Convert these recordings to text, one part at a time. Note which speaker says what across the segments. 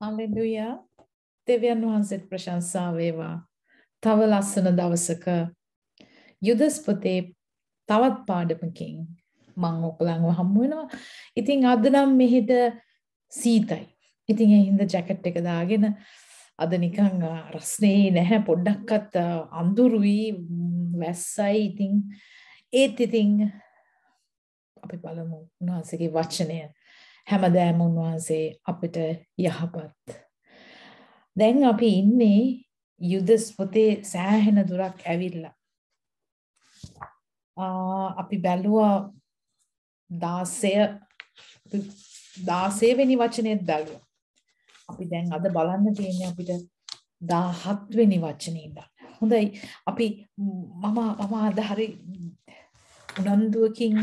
Speaker 1: Hallelujah දෙවියන් වහන්සේට ප්‍රශංසා වේවා. තව ලස්සන දවසක යුදස් පොතේ තවත් පාඩමකින් මම ඔයගලන්ව හමු වෙනවා. ඉතින් අද නම් මෙහෙට සීතයි. ඉතින් ඒ හින්දා ජැකට් එක දාගෙන අද නිකන් රස්නේ නැහැ පොඩ්ඩක්වත් අඳුරුයි වැස්සයි. ඉතින් අපි බලමු උන්වහන්සේගේ වචනය හැමදාම උන්වහන්සේ අපිට යහපත්. දැන් අපි ඉන්නේ යුදස් පොතේ සෑහෙන දුරක් ඇවිල්ලා. අපි බැලුවා 16 වෙනි වචනේත් බැලුවා. අපි දැන් අද බලන්න තියෙන්නේ අපිට 17 වෙනි වචනේ ඉඳන්. හොඳයි අපි මම අද හරි උනන්දුවකින්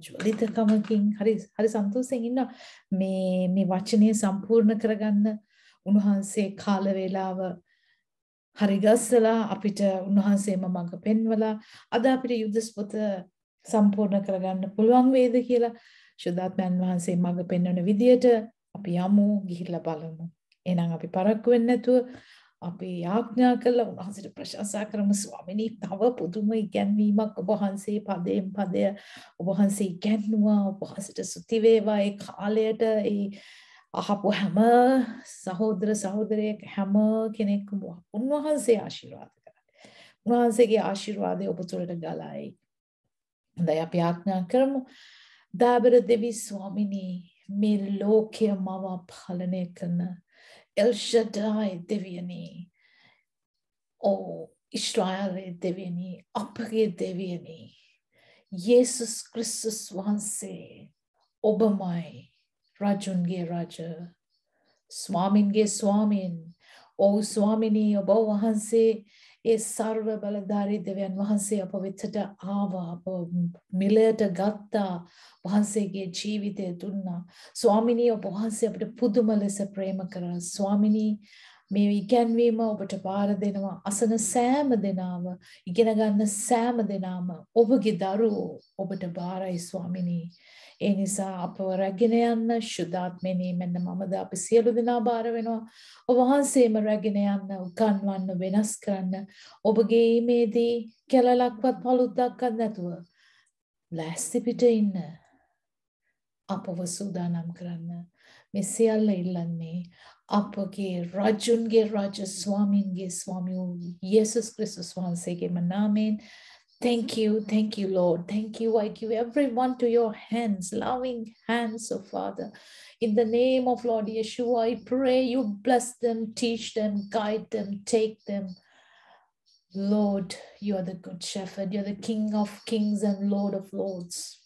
Speaker 1: ජොලිතකමකින් හරි සන්තෝෂයෙන් ඉන්න මේ වචනේ සම්පූර්ණ කරගන්න උන්වහන්සේ කාල වේලාව හරි ගස්සලා අපිට උන්වහන්සේම මඟ පෙන්වලා අද අපිට යුදස් පොත සම්පූර්ණ කරගන්න පුළුවන් වේද කියලා ශුද්ධාත්මයන් වහන්සේ මඟ පෙන්වන විදියට අපි යමු ගිහිල්ලා බලමු. එහෙනම් අපි පරක්කු වෙන්නේ නැතුව අපි යාඥා කළා උන්වහන්සේට ප්‍රශංසා කරමු. ස්වාමිනී තව පුදුම ඉගැන්වීමක් ඔබ වහන්සේ පදයෙන් පදය ඔබ වහන්සේ ඉගැන්වුවා. ඔබ වහන්සේට ස්තුති වේවා. ඒ කාලයට ඒ අහපු හැම සහෝදර සහෝදරියක හැම කෙනෙක්ම උන්වහන්සේ ආශිර්වාද කරා. උන්වහන්සේගේ ආශිර්වාදය ඔබ තුළට ගලයි. හොඳයි අපි යාඥා කරමු. දාබර දෙවි ස්වාමිනී මේ ලෝකය මව පාලනය කරන El Shaddai දෙවියනි, ඉස්රායලේ දෙවියනි, අපගේ දෙවියනි, යේසුස් ක්‍රිස්තුස් වහන්සේ ඔබමයි රජුන්ගේ රජ, ස්වාමින්ගේ ස්වාමින්. ස්වාමිනී ඔබ වහන්සේ ඒ සර්ව බලධාරී දෙවියන් වහන්සේ අප වෙතට ආවා. අප මිලයට ගත්තා. වහන්සේගේ ජීවිතය දුන්නා. ස්වාමිනී ඔබ වහන්සේ අපිට පුදුම ලෙස ප්‍රේම කරා. ස්වාමිනී මේ ඉගැන්වීම ඔබට බාර දෙනවා. අසන සෑම දෙනාම ඉගෙන ගන්න සෑම දෙනාම ඔබගේ දරුවෝ ඔබට බාරයි ස්වාමිනී. ඒ නිසා අපව රැගෙන යන්න ශුද්ධාත්මෙනි මෙන්න මමද අපි සියලු දෙනා බාර වෙනවා. ඔබ වහන්සේම රැගෙන යන්න උගන්වන්න වෙනස් කරන්න. ඔබගේ ඊමේදී කැලලක්වත් පළුද්දක්වත් නැතුව ලෑස්ති පිට ඉන්න. අපව සූදානම් කරන්න. මේ සියල්ල ඉල්ලන්නේ අපගේ රජුන්ගේ රජ ස්වාමින්ගේ ස්වාමි වූ යේසුස් ක්‍රිස්තුස් වහන්සේගේම නාමයෙන්. Thank you, Lord. Thank you. I give everyone to your hands, loving hands, oh Father. In the name of Lord Yeshua, I pray you bless them, teach them, guide them, take them. Lord, you are the good shepherd. You are the King of kings and Lord of lords.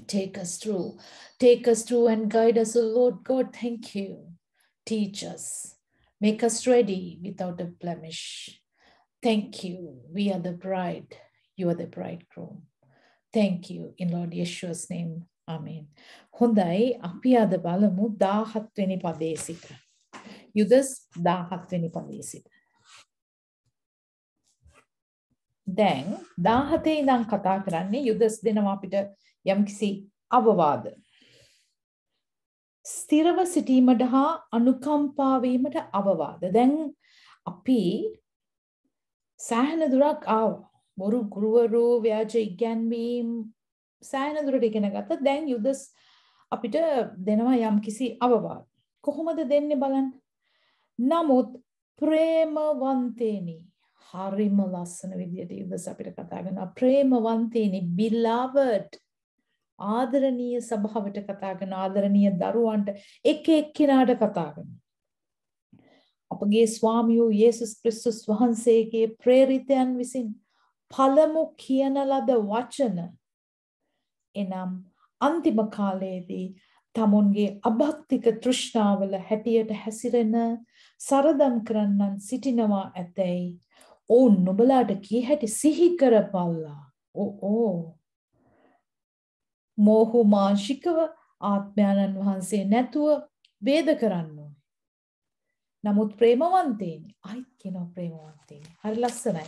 Speaker 1: Take us through and guide us, oh Lord God. Thank you. Teach us. Make us ready without a blemish. Thank you. We are the bride. You are the bridegroom. Thank you. In Lord Yeshua's name. Amen. හොඳයි අපි අද බලමු 17 වෙනි පදයේ සිට. යුදස් 17 වෙනි පදයේ සිට. දැන් 17 ඉඳන් කතා කරන්නේ යුදස් දෙනවා අපිට යම්කිසි අවවාද. ස්ථිරව සිටීමට හා අනුකම්පා වීමට අවවාද. දැන් අපි සෑහෙන දුරක් ආවා. බොරු ගුරුවරු ව්‍යාජ ඉගැන්වීම් සෑහෙන දුරට ඉගෙන ගත්තා. දැන් යුදස් අපිට දෙනවා යම්කිසි අවවාද. කොහොමද දෙන්නේ බලන්න. නමුත් ප්‍රේමවන්තේනි හරිම ලස්සන විදියට යුදස් අපිට කතා කරනවා. ප්‍රේමවන්තේනි beloved ආදරණීය සභාවට කතා කරන ආදරණීය දරුවන්ට එක එක්කිනාට කතා කරනවා. අපගේ ස්වාමී වූ යේසුස් ක්‍රිස්තුස් වහන්සේගේ ප්‍රේරිතයන් විසින් පළමු කියන ලද වචන එනම් අන්තිම කාලයේදී තමුන්ගේ අභක්තික තෘෂ්ණාවල හැටියට හැසිරෙන සරදම් කරන්නන් සිටිනවා ඇතැයි ඔවුන් නුඹලාට කී හැටි සිහි කරපල්ලා. මෝහු මාංශිකව ආත්මයන්න් වහන්සේ නැතුව වේද කරන්න ඕනේ. නමුත් ප්‍රේමවන්තේනි අයිත් කියනවා ප්‍රේමවන්තේනි. හරි ලස්සනයි.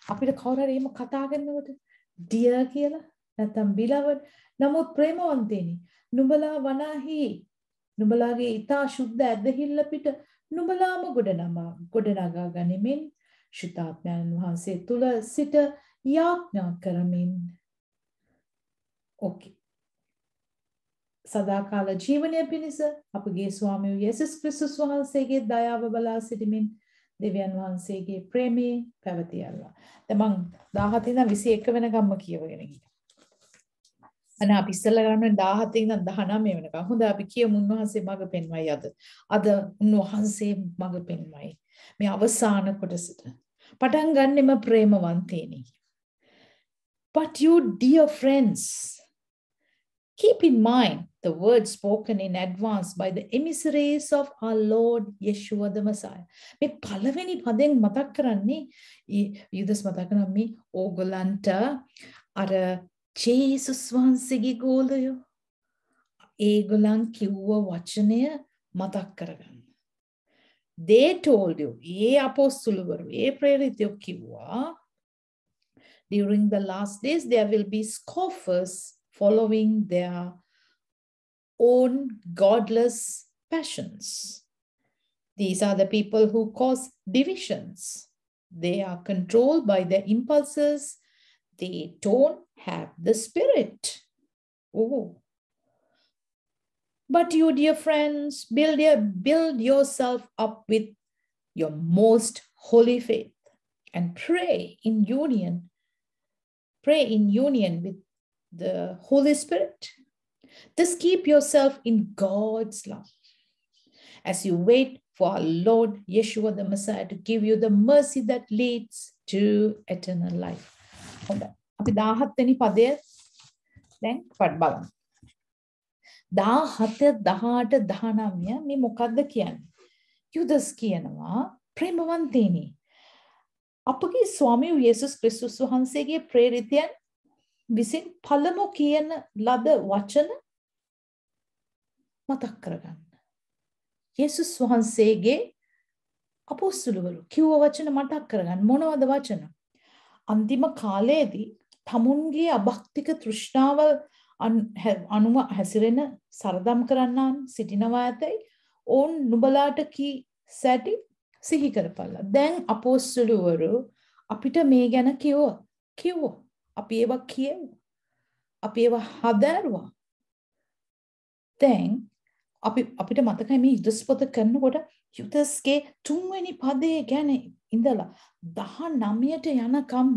Speaker 1: අපිට කවුරු හරි එහෙම කතා කරනකොට dear කියලා නැත්නම් beloved නමුත් ප්‍රේමවන්තේනි නුඹලා වනාහි නුඹලාගේ ඊතා ශුද්ධ ඇදහිල්ල පිට නුඹලාම ගොඩනගා ගනිමින් ශුද්ධාත්මයන් වහන්සේ තුල සිට යාඥා කරමින් ඕකේ සදාකාල ජීවනය පිණිස අපගේ ස්වාමී යේසුස් ක්‍රිස්තුස් වහන්සේගේ දයාව බලා සිටමින් දෙවියන් වහන්සේගේ ප්‍රේමයේ පැවතියල්ලා. දැන් මම 17 ඉඳන් 21 වෙනකම්ම කියවගෙන ගියා. අනේ අපි ඉස්සෙල්ලා ගන්න 17 ඉඳන් 19 වෙනකම්. හොඳයි අපි කියමු උන්වහන්සේ මඟ පෙන්වයි අද. අද උන්වහන්සේ මඟ පෙන්වයි. මේ අවසාන කොටසට. පටන් ගන්නෙම ප්‍රේමවන්තේනි. But you dear friends, keep in mind the words spoken in advance by the emissaries of our Lord Yeshua the Messiah. මේ පළවෙනි පදෙන් මතක් කරන්නේ යුදස් මතක් කරන මේ ඕගලන්ට අර ජේසුස් වහන්සේගේ ගෝලයෝ ඒගොල්ලන් කිව්ව වචනය මතක් කරගන්න. They told you, ඒ අපොස්තුලවරු, ඒ ප්‍රේරිතයෝ කිව්වා during the last days there will be scoffers following their own godless passions. These are the people who cause divisions. They are controlled by their impulses. They don't have the Spirit. Oh. But you, dear friends, build yourself up with your most holy faith and pray in union with the Holy Spirit. Just keep yourself in God's love as you wait for our Lord Yeshua the Messiah to give you the mercy that leads to eternal life. අපි 17 වෙනි පදය දැන් පඩ බලමු. 17 18 19 මේ මොකද්ද කියන්නේ? යුදස් කියනවා ප්‍රේමවන්තේනි. අපගේ ස්වාමී යේසුස් ක්‍රිස්තුස් වහන්සේගේ ප්‍රේරිතයන් විසින් පළමු කියන ලද වචන මතක් කරගන්න. යේසුස් වහන්සේගේ අපොස්තුලවරු කිව්ව වචන මතක් කරගන්න. මොනවද වචන? අන්තිම කාලයේදී තමුන්ගේ අභක්තික තෘෂ්ණාවල් අනුව හැසිරෙන සරදම් කරන්නන් සිටිනවා ඇතයි ඕන් නුඹලාට කී සැටි සිහි කරපල්ලා. දැන් අපොස්තුලවරු අපිට මේ ගැන කිව්වා. අපි ඒවා කියුවා. අපි ඒවා හදාරුවා. දැන් අපිට මතකයි මේ යුදස් පොත කරනකොට යුදස්ගේ 3 වෙනි පදයේ ගැන ඉඳලා 19ට යනකම්ම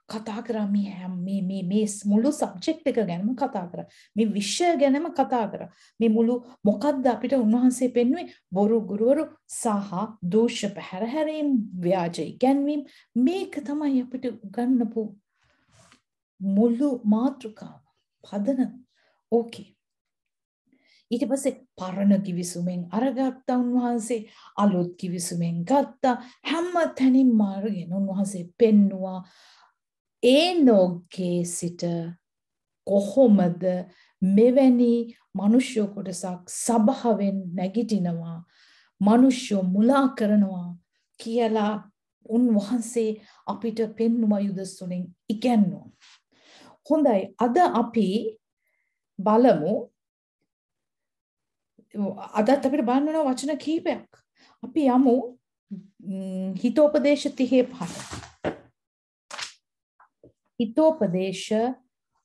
Speaker 1: කතා කරා මේ මුළු සබ්ජෙක්ට් එක ගැනම කතා කරා. මේ විෂය ගැනම කතා කරා. මේ මුළු මොකද්ද අපිට උන්වහන්සේ පෙන්වුවේ? බොරු ගුරුවරු සහ දෝෂ පැහැරහැරීම්, ව්‍යාජ ඉගැන්වීම් මේක තමයි අපිට ගන්නපු මුළු මාතෘකාව පදනම. ඕකේ. ඊට පස්සේ පරණ කිවිසුමෙන් අරගත්තා උන්වහන්සේ, අලුත් කිවිසුමෙන් ගත්තා. හැම තැනින්ම අරගෙන උන්වහන්සේ පෙන්නවා ඒනෝගේ සිට කොහොමද මෙවැනි මනුෂ්‍ය කොටසක් සභාවෙන් නැගිටිනවා, මනුෂ්‍ය මුලා කරනවා කියලා උන්වහන්සේ අපිට පෙන්වුවා යුදස් තුලින් ඉගැන්වුවා. හොඳයි, අද අපි බලමු. අදත් අපිට බලන්න ඕන වචන කීපයක්. අපි යමු හිතෝපදේශ 35. හිතෝපදේශ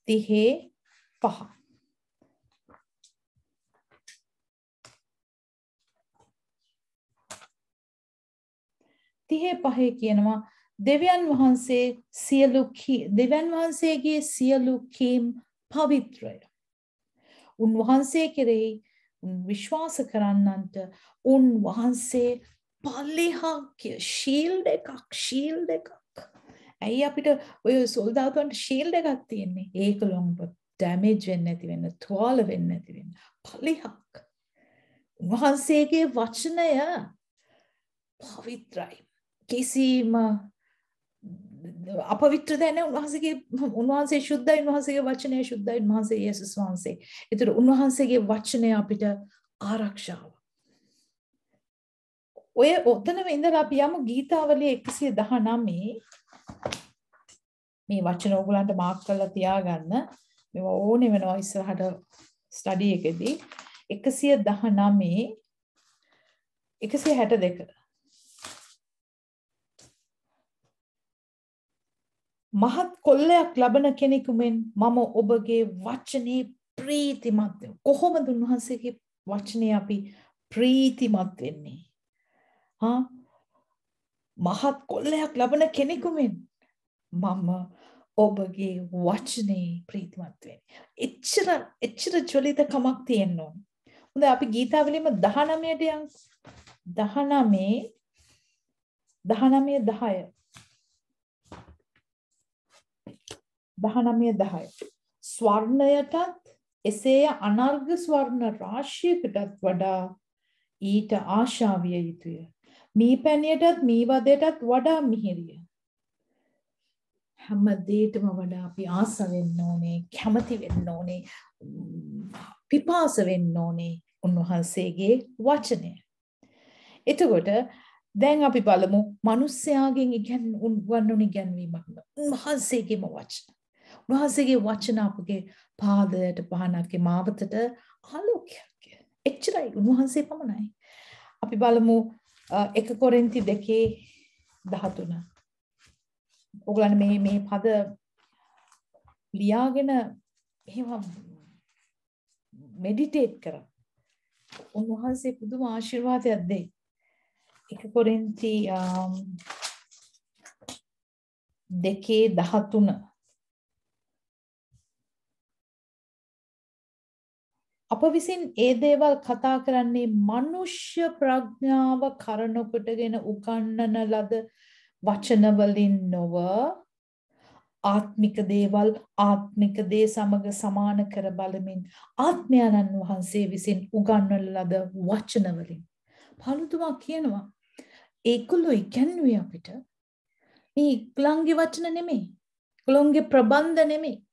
Speaker 1: 35. පහේ කියනවා දෙවියන් වහන්සේගේ සියලු කීම් පවිත්‍රය. උන්වහන්සේ කෙරෙහි විශ්වාස කරන්නන්ට උන්වහන්සේ පල්ලෙහාක් ශීල්ඩ් එකක්. ඇයි අපිට ඔය සොල්දාදුවන්ට ශීල්ඩ් එකක් තියෙන්නේ? ඒකලොන්ව ඩැමේජ් වෙන්නේ නැති වෙන්න, තුවාල වෙන්නේ නැති වෙන්න. පල්ලෙහාක්. උන්වහන්සේගේ වචනය පවිත්‍රයි. කිසිම අපවිත්‍ර දැන උන්වහන්සේ ශුද්ධයි, උන්වහන්සේගේ වචනය ශුද්ධයි, උන්වහන්සේ යේසුස් වහන්සේ. ඒතර උන්වහන්සේගේ වචනය අපිට ආරක්ෂාව. ඔය ඔතනම ඉඳලා අපි යමු ගීතාවලිය 119. මේ වචන ඕගලන්ට මාක් කරලා තියාගන්න. මේවා ඕනේ වෙනවා ඉස්සරහට ස්ටඩි එකේදී. 119 162 මහත් කොල්ලයක් ලබන කෙනෙකු මෙන් මම ඔබගේ වචනේ ප්‍රීතිමත් වෙමි. කොහොමද උන්වහන්සේගේ වචනේ අපි ප්‍රීතිමත් වෙන්නේ? මහත් කොල්ලයක් ලබන කෙනෙකු මෙන් මම ඔබගේ වචනේ ප්‍රීතිමත් වෙමි. එච්චර ජොලිත කමක් තියෙන්න ඕන. හොඳයි අපි ගීතාවලියම 19ට යන් 19:10 ස්වර්ණයටත් එසේ අනර්ග ස්වර්ණ රාශියකටත් වඩා ඊට ආශාවිය යුතුය. මීපැණියටත් මීවදයටත් වඩා මිහිරිය. හැම දෙයකටම වඩා අපි ආස වෙන්න ඕනේ, කැමති වෙන්න ඕනේ, පිපාස වෙන්න ඕනේ උන්වහන්සේගේ වචනය. එතකොට දැන් අපි බලමු මිනිස්යාගෙන් උගන්වන ඉගැන්වීමක් උන්වහන්සේගේම වචන. උන්වහන්සේගේ වචන අපගේ පාදයට පහනක් මාවතට ආලෝකයක්. එච්චරයි උන්වහන්සේ පමණයි. අපි බලමු 1 කොරින්ති 2:13. ඔයගොල්ලන් මේ පද ලියාගෙන එහෙම මෙඩිටේට් කරා. උන්වහන්සේ පුදුම ආශිර්වාදයක් දෙයි. 1 කොරින්ති 2:13 අප විසින් ඒ දේවල් කතා කරන්නේ මනුෂ්‍ය ප්‍රඥාව කරන කොටගෙන උගන්වන ලද වචන වලින් නොව ආත්මික දේවල් ආත්මික දේ සමග සමාන කර බලමින් ආත්මයන්න් වහන්සේ විසින් උගන්වන ලද වචන වලින්. පාලුතුමා කියනවා ඒගොල්ලෝ ඉගැන්වුවේ අපිට මේ ඒගොල්ලන්ගේ වචන නෙමෙයි. ඒගොල්ලන්ගේ ප්‍රබන්ධ නෙමෙයි.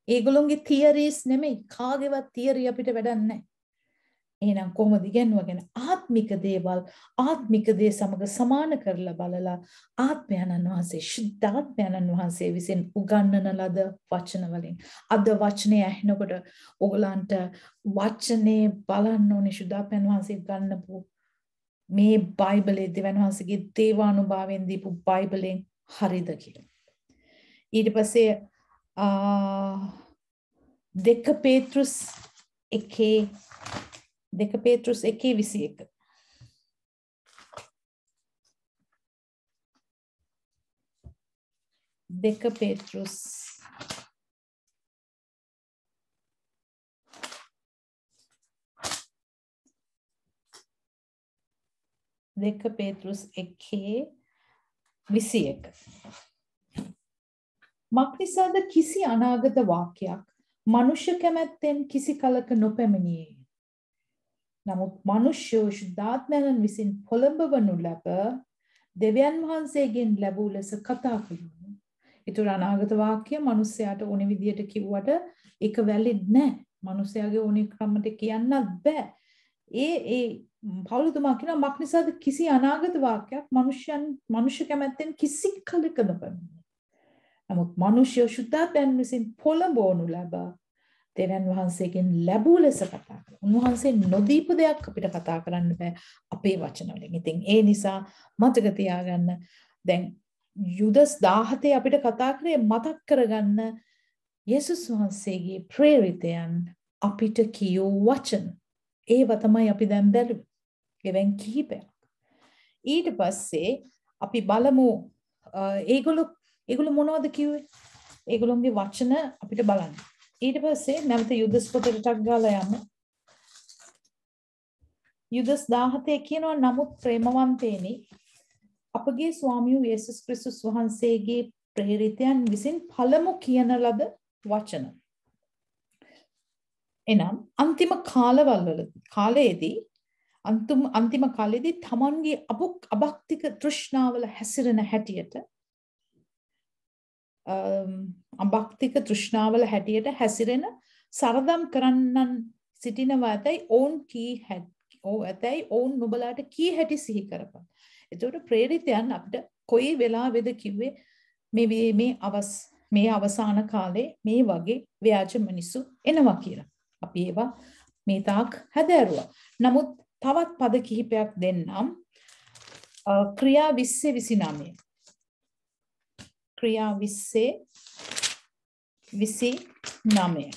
Speaker 1: ඒගොල්ලන්ගේ තියරිස් නෙමෙයි. කාගේවත් තියරි අපිට වැඩක් නැහැ. එහෙනම් කොහොමද ඉගැන්වගෙන ආත්මික දේවල් ආත්මික දේ සමග සමාන කරලා බලලා ආත්මයන්න් වහන්සේ ශුද්ධාත්මයන්න් වහන්සේ විසින් උගන්වන ලද වචන වලින් අද වචනේ ඇහෙනකොට ඔයගලන්ට වචනේ බලන්න ඕනේ ශුද්ධාත්මයන් වහන්සේ ගන්නපු මේ බයිබලයේ දෙවියන් වහන්සේගේ දේවානුභාවයෙන් දීපු බයිබලෙන් හරිද කියලා. ඊට පස්සේ 2 පේත්‍රුස් 1:21 2 Petrus 1:21 මක්නිසාද කිසි අනාගත වාක්‍යයක් මනුෂ්‍ය කැමැත්තෙන් කිසි කලක නොපැමිණියේ. නමුත් මනුෂ්‍යෝ ශුද්ධාත්මයන් විසින් පොළඹවනු ලැබ දෙවියන් වහන්සේගෙන් ලැබූ ලෙස කතා කළා. ඒතර අනාගත වාක්‍ය මනුස්සයාට ඕනෙ විදියට කිව්වට ඒක වැලිඩ් නෑ. මනුස්සයාගේ ඕනෙ ක්‍රමයට කියන්නත් බෑ. ඒ පෞලුතුමා කියනවා මක්නිසාද කිසි අනාගත වාක්‍යයක් මනුෂ්‍ය කැමැත්තෙන් කිසි කලක නොපැමිණියේ. නමුත් මනුෂ්‍ය ශුද්ධාත්මයන් විසින් පොළඹවනු ලැබ දෙවියන් වහන්සේගෙන් ලැබූ ලෙස කතා කරනවා. උන්වහන්සේ නොදීපු දෙයක් අපිට කතා කරන්න බෑ අපේ වචන වලින්. ඉතින් ඒ නිසා මතක තියාගන්න දැන් යුදස් 17 අපිට කතා කරේ මතක් කරගන්න යේසුස් වහන්සේගේ ප්‍රේරිතයන් අපිට කියෝ වචන. ඒව තමයි අපි දැන් බැලුවේ. ඒවෙන් කිහිපයක්. ඊට පස්සේ අපි බලමු ඒගොල්ලෝ මොනවද කිව්වේ? ඒගොල්ලෝගේ වචන අපිට බලන්න. ඊට පස්සේ නැවත යුදස් පොතට ටක් ගාලා යන්න. යුදස් 17 කියනවා නමුත් ප්‍රේමවන්තේනි අපගේ ස්වාමී වූ යේසුස් ක්‍රිස්තුස් වහන්සේගේ ප්‍රේරිතයන් විසින් පළමු කියන ලද වචන. එනම් අන්තිම කාලයේදී තමන්ගේ අභක්තික තෘෂ්ණාවල හැසිරෙන හැටියට අභක්තික තෘෂ්ණාවල හැටියට හැසිරෙන සරදම් කරන්නන් සිටිනවා ඇතැයි ඔවුන් නුඹලාට කී හැටි සිහි කරපන්. එතකොට ප්‍රේරිතයන් අපිට කොයි වෙලාවෙද කිව්වේ මේ අවසාන කාලේ මේ වගේ ව්‍යාජ මිනිස්සු එනවා කියලා. අපි ඒවා මේ තාක් හැදෑරුවා. නමුත් තවත් පද කිහිපයක් දෙන්නම්. ක්‍රියා 20:29. ක්‍රියා 20:29.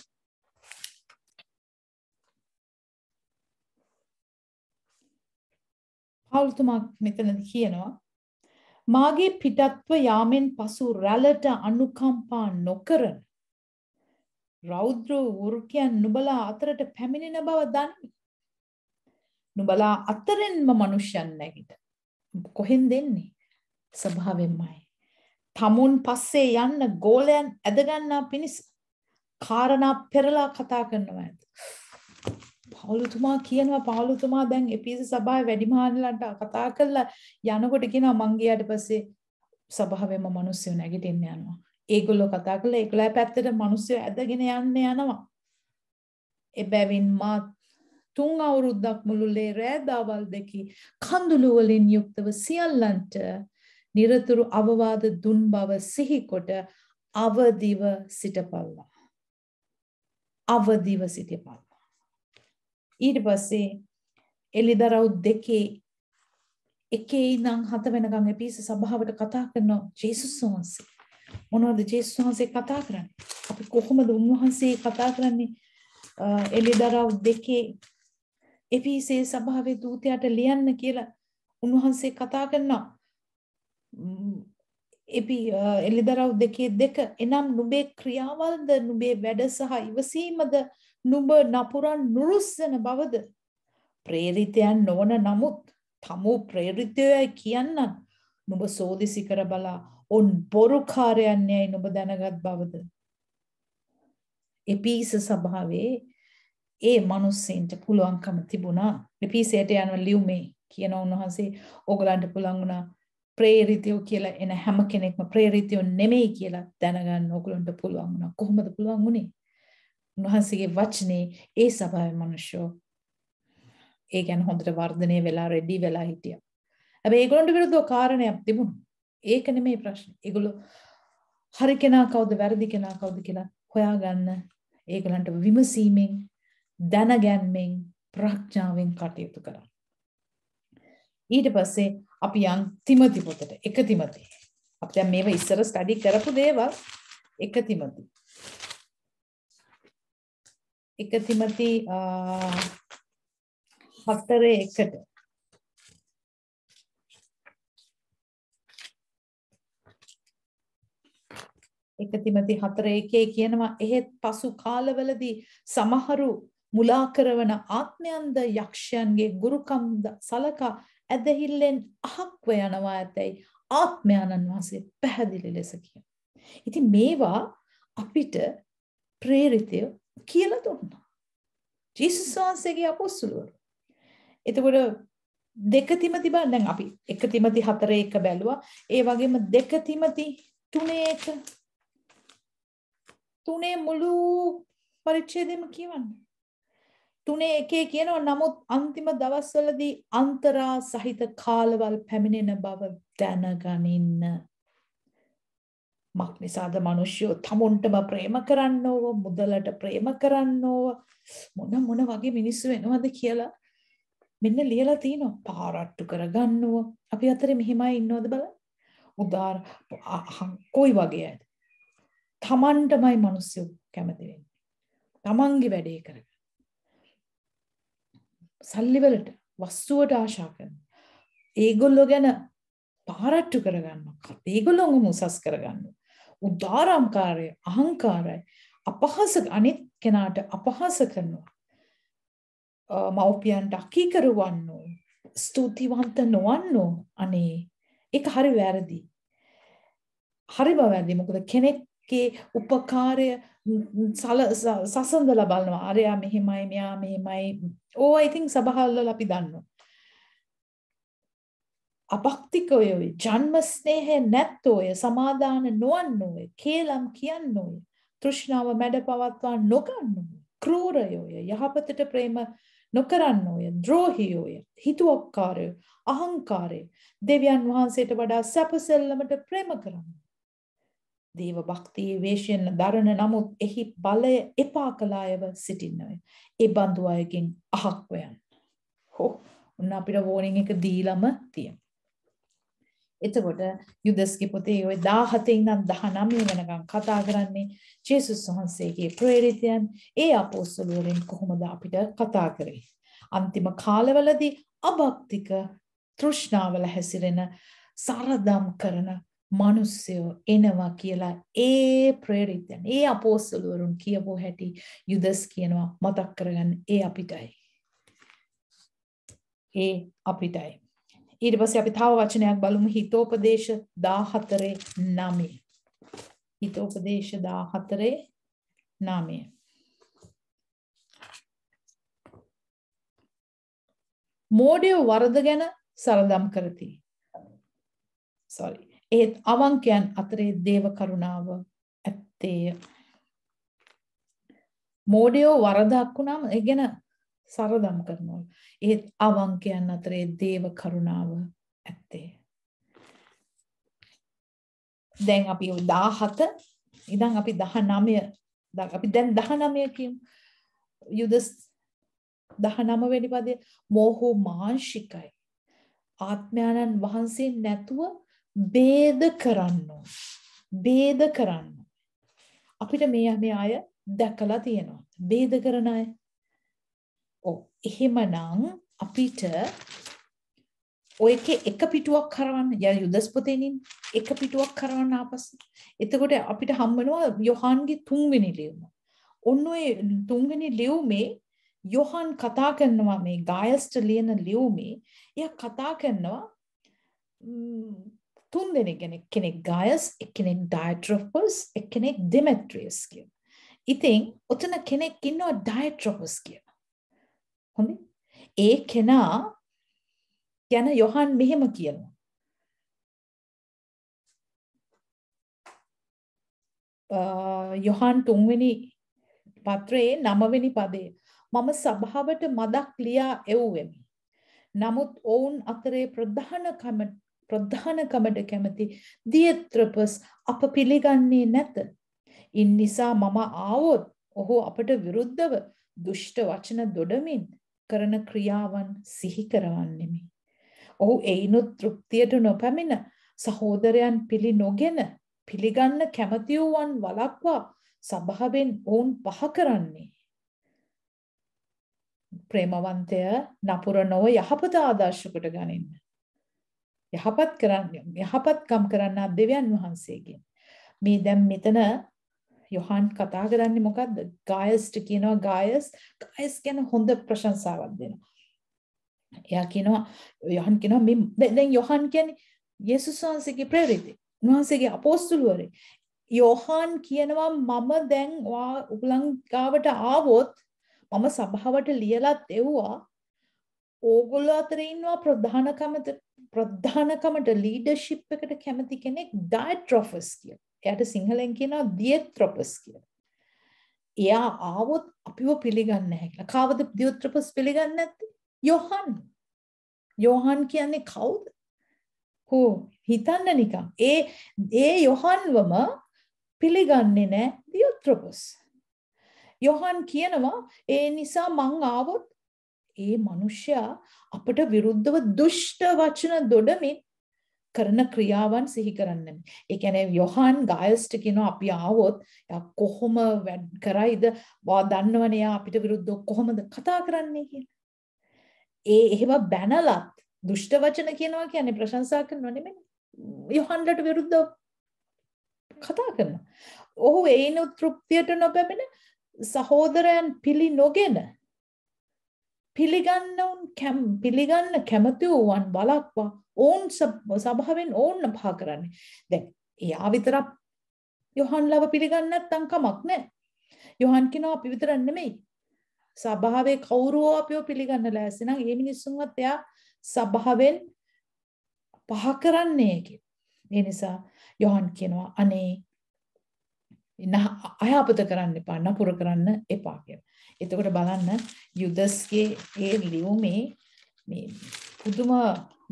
Speaker 1: පෞල්තුමා මෙතනදී කියනවා මාගේ පිටත්ව යාමෙන් පසු රැළට අනුකම්පා නොකරන රෞද්‍ර වෘකයන් නුඹලා අතරට පැමිණෙන බව දනිමි. නුඹලා අතරින්ම මනුෂ්‍යයන් නැගිට. කොහෙන්ද එන්නේ? ස්වභාවයෙන්මයි. තමුන් පස්සේ යන්න ගෝලයන් ඇදගන්නා පිණිස කාරණා පෙරලා කතා කරනවා ඇත. පෞලතුමා කියනවා පෞලතුමා දැන් එපිස සභාවේ වැඩිමහල්ලන්ට කතා කරලා යනකොට කියනවා මං ගියාට පස්සේ සභාවෙම මිනිස්සු නැගිටින්න යනවා. ඒගොල්ලෝ කතා කරලා ඒගොල්ලෝ පැත්තට මිනිස්සු ඇදගෙන යනවා. එබැවින් මා 3 අවුරුද්දක් මුළුල්ලේ රෑදාවල් දෙකි කඳුළු වලින් යුක්තව සියල්ලන්ට නිරතුරු අවවාද දුන් බව සිහිකොට අවදිව සිටපල්ලා. අවදිව සිටපල්ලා. ඊට පස්සේ එළිදරව් 2:1 ඉඳන් 7 වෙනකන් එපිස සභාවට කතා කරන ජේසුස් වහන්සේ මොනවද ජේසුස් වහන්සේ කතා කරන්නේ? අපි කොහොමද උන්වහන්සේ කතා කරන්නේ? එළිදරව් 2 එපිසේ සභාවේ දූතයාට ලියන්න කියලා උන්වහන්සේ කතා කරනවා. එළිදරව් 2:2 එනම් නුඹේ ක්‍රියාවල්ද නුඹේ වැඩ සහ ඉවසීමද නුඹ නපුරන් නුරුස්සන බවද ප්‍රේරිතයන් නොවන නමුත් තමෝ ප්‍රේරිතයයි කියන්නන් නුඹ සෝදිසි කර බලා ඔන් බොරුකාරයන් යයි නුඹ දැනගත් බවද. එපිස සභාවේ ඒ මිනිස්සුන්ට පුළුවන්කම තිබුණා. එපිසයට යන ලියුමේ කියන උන්වහන්සේ ඕගලන්ට පුළුවන් වුණා ප්‍රේරිතයෝ කියලා එන හැම කෙනෙක්ම ප්‍රේරිතයෝ නෙමෙයි කියලා දැනගන්න ඕගලන්ට පුළුවන් වුණා. කොහොමද පුළුවන් වුණේ? උන්වහන්සේගේ වචනේ ඒ සභාවේ මිනිස්සු ඒ කියන්නේ හොඳට වර්ධනය වෙලා රෙඩි වෙලා හිටියා. හැබැයි ඒගොල්ලන්ට විරුද්ධව කාරණයක් තිබුණා. ඒක නෙමෙයි ප්‍රශ්නේ. ඒගොල්ලෝ හරි කෙනා කවුද වැරදි කෙනා කවුද කියලා හොයාගන්න ඒගොල්ලන්ට විමසීමෙන් දැනගැන්මෙන් ප්‍රඥාවෙන් කටයුතු කරා. ඊට පස්සේ අපි යන් තිමොති පොතට 1 තිමොති. අපි දැන් මේව ඉස්සර ස්ටඩි කරපු දේවල් 1 තිමොති. 1 තිමොති 4:1 1 තිමොති 4:1 කියනවා එහෙත් පසු කාලවලදී සමහරු මුලා කරවන ආත්මයන්ද යක්ෂයන්ගේ ගුරුකම්ද සලකා ඇදහිල්ලෙන් අහක්ව යනවා ඇතැයි ආත්මයන්න් වහන්සේ පැහැදිලි ලෙස කියනවා. ඉතින් මේවා අපිට ප්‍රේරිතය කියලා දුන්නා. ජේසුස් වහන්සේගේ අපොස්තලවරු. එතකොට 2 තිමොති බලන්න දැන් අපි 1 තිමොති 4:1 බැලුවා. ඒ වගේම 2 තිමොති 3:1 3 මුළු පරිච්ඡේදෙම කියවන්නේ. 3:1 කියනවා නමුත් අන්තිම දවස්වලදී අන්තරා සහිත කාලවල් පැමිණෙන බව දැනගනින්න. මක්නිසාද මිනිස්සු තමුන්ටම ප්‍රේම කරන්නව මුදලට ප්‍රේම කරන්නව මොන වගේ මිනිස්සු වෙනවද කියලා මෙන්න ලියලා තිනවා. පාරට්ටු කරගන්නව. අපි අතරේ මෙහිමයි ඉන්නවද බලන්න. උදාර කොයි වගේ ඇද? තමන්ටමයි මිනිස්සු කැමති වෙන්නේ. තමන්ගේ වැඩේ කරගන්න. සල්ලි වලට වස්තුවට ආශා කරන. ඒගොල්ලෝ ගැන පාරට්ටු කරගන්නවා. ඒගොල්ලෝම උසස් කරගන්නවා. උදාරම්කාරය, අහංකාරයි, අපහාස අනිත් කෙනාට අපහාස කරනවා. මව්පියන්ට අකීකරු වන්නෝ, ස්තුතිවන්ත නොවන්නෝ. අනේ ඒක හරි වැරදි. හරි වැරදි. මොකද කෙනෙක්ගේ උපකාරය සසඳලා බලනවා. අරයා මෙහෙමයි, මෙයා මෙහෙමයි. I think සබහල්වල අපි දන්නවා. අපක්තිකෝය, ජන්ම ස්නේහය නැත්තෝය, සමාදාන නොවන්නෝය, කේලම් කියන්නෝය, තෘෂ්ණාව මැඩ පවත්වා නොගන්නෝය, ක්‍රූරයෝය, යහපතට ප්‍රේම නොකරන්නෝය, ද්‍රෝහියෝය, හිතුවක්කාරය, අහංකාරය, දෙවියන් වහන්සේට වඩා සැපසෙල්ලමට ප්‍රේම කරන්න. දේව භක්තියේ වේශයෙන් දරන නමුත් එහි බලය එපා කළ අයව සිටින්නය. ඒ බඳු අයගෙන් අහක්ව යන්න. ඔන්න අපිට වෝනින් එක දීලම තියෙනවා. එතකොට යුදස්ගේ පොතේ ඔය 17 ඉඳන් 19 වෙනකම් කතා කරන්නේ ජේසුස් වහන්සේගේ ප්‍රේරිතයන් ඒ අපොස්තලවරුන් කොහොමද අපිට කතා කරේ. අන්තිම කාලවලදී අභක්තික තෘෂ්ණාවල හැසිරෙන සරදම් කරන මිනිස්සුયો එනවා කියලා ඒ ප්‍රේරිතයන් ඒ අපොස්තලවරුන් කියපු හැටි යුදස් කියනවා මතක් කරගන්න ඒ අපිටයි. ඊට පස්සේ අපි තව වචනයක් බලමු හිතෝපදේශ 14:9. හිතෝපදේශ 14:9. මෝඩයෝ වරද ගැන සරදම් කරති. ඒත් අවංකයන් අතරේ දේව කරුණාව ඇත්තේය. මෝඩයෝ වරදක් වුණාම ඒ ගැන සරදම් කරනවා. ඒත් අවංකයන් අතරේ දේව කරුණාව ඇත්තේ. දැන් අපි 17 ඉඳන් අපි 19 අපි දැන් 19 කියමු. යුදස් 19 වෙනි පදේ මෝහෝ මාංශිකයි. ආත්මයන්න් වහන්සේ නැතුව ભેද කරන්න. අපිට මේ අය දැකලා තියෙනවා. ભેද කරන අය. එහෙමනම් අපිට ඔයකේ එක පිටුවක් කරවන්න යුදස් පොතේනින් එක පිටුවක් කරවන්න ආපස්සට. එතකොට අපිට හම් වෙනවා යොහාන්ගේ 3 වෙනි ලියුම. ඔන්න ඔය 3 වෙනි ලියුමේ යොහාන් කතා කරනවා මේ ගායස්ට ලියන ලියුමේ. එයා කතා කරනවා 3 දෙනෙක් ගැන. කෙනෙක් ගායස්, එක්කෙනෙක් ඩයට්‍රොපස්, එක්කෙනෙක් දෙමෙත්‍රියස් කියන. ඉතින් ඔතන කෙනෙක් ඉන්නවා ඩයට්‍රොපස් කියන. හොඳයි. ඒ කෙනා ගැන යොහාන් මෙහෙම කියනවා. යොහාන් 3 වෙනි පත්‍රයේ 9 වෙනි පදයේ මම සභාවට මදක් ලියා එව්වෙමි. නමුත් ඔවුන් අතරේ ප්‍රධානකමට කැමති දියත්‍රපස් අප පිළිගන්නේ නැත. ඉන් නිසා මම ආවොත් ඔහු අපට විරුද්ධව දුෂ්ට වචන දොඩමින් කරන ක්‍රියාවන් සිහි කරවන්නෙමි. ඔහු එයිනුත් තෘප්තියට නොපැමිණ සහෝදරයන් පිළිගන්න කැමති වූවන් වළක්වා සභාවෙන් ඔවුන් පහ කරන්නේ. ප්‍රේමවන්තය නපුර නොව යහපත ආදර්ශ කොට ගනින්න. යහපත්කම් කරන්න දෙවියන් වහන්සේගෙන්. මේ දැන් මෙතන යොහාන් කතා කරන්නේ මොකද්ද? ගායස්ට කියනවා ගායස් ගැන හොඳ ප්‍රශංසාවක් දෙනවා. එයා කියනවා යොහාන් කියනවා මේ දැන් යොහාන් කියන්නේ යේසුස් වහන්සේගේ ප්‍රේරිතේ. උන්වහන්සේගේ අපොස්තලවරේ. යොහාන් කියනවා මම දැන් උගලන් ගාවට ආවොත් මම සභාවට ලියලත් එව්වා. ඕගොල්ලෝ අතර ඉන්නවා ප්‍රධානකමට ලීඩර්ෂිප් එකට කැමති කෙනෙක් ඩයට්‍රොපස් කියලා. එයාට සිංහලෙන් කියනවා දියත්‍රොපස් කියලා. එයා ආවොත් අපිව පිළිගන්නේ නැහැ කියලා. කාවද දියත්‍රොපස් පිළිගන්නේ නැත්තේ? යොහාන්. යොහාන් කියන්නේ කවුද? හිතන්න නිකන්. ඒ යොහාන්වම පිළිගන්නේ නැහැ දියත්‍රොපස්. යොහාන් කියනවා ඒ නිසා මං ආවොත් ඒ මිනිසයා අපට විරුද්ධව දුෂ්ට වචන දොඩමින් කරන ක්‍රියාවන් සිහි කරන්නේ. ඒ කියන්නේ යොහාන් ගායස්ට කියනවා අපි ආවොත් කොහොම වැඩ කරයිද? වා දන්නවනේ යා අපිට විරුද්ධව කොහොමද කතා කරන්නේ කියලා. එහෙම බැනලත් දුෂ්ට වචන කියනවා කියන්නේ ප්‍රශංසා කරනව නෙමෙයි. යොහාන්ට විරුද්ධව කතා කරනවා. ඔහු ඒන තෘප්තියට නොපැමිණ සහෝදරයන් පිළිගන්න කැමති වූවන් බලක්වා ඕන් සභාවෙන් ඕන්න පහ කරන්නේ. දැන් එයා විතරක් යොහාන්ලව පිළිගන්නේ නැත්නම් කමක් නැහැ. යොහාන් කියනවා අපි විතරක් නෙමෙයි. සභාවේ කවුරුෝ අපිව පිළිගන්න ලෑස්ති නම් මේ මිනිස්සුන්වත් එයා සභාවෙන් පහ කරන්නේ කියලා. ඒ නිසා යොහාන් කියනවා අනේ අයහපත කරන්න එපා, නපුර කරන්න එපා කියලා. එතකොට බලන්න යුදස්ගේ ඒ ලියුමේ මේ පුදුම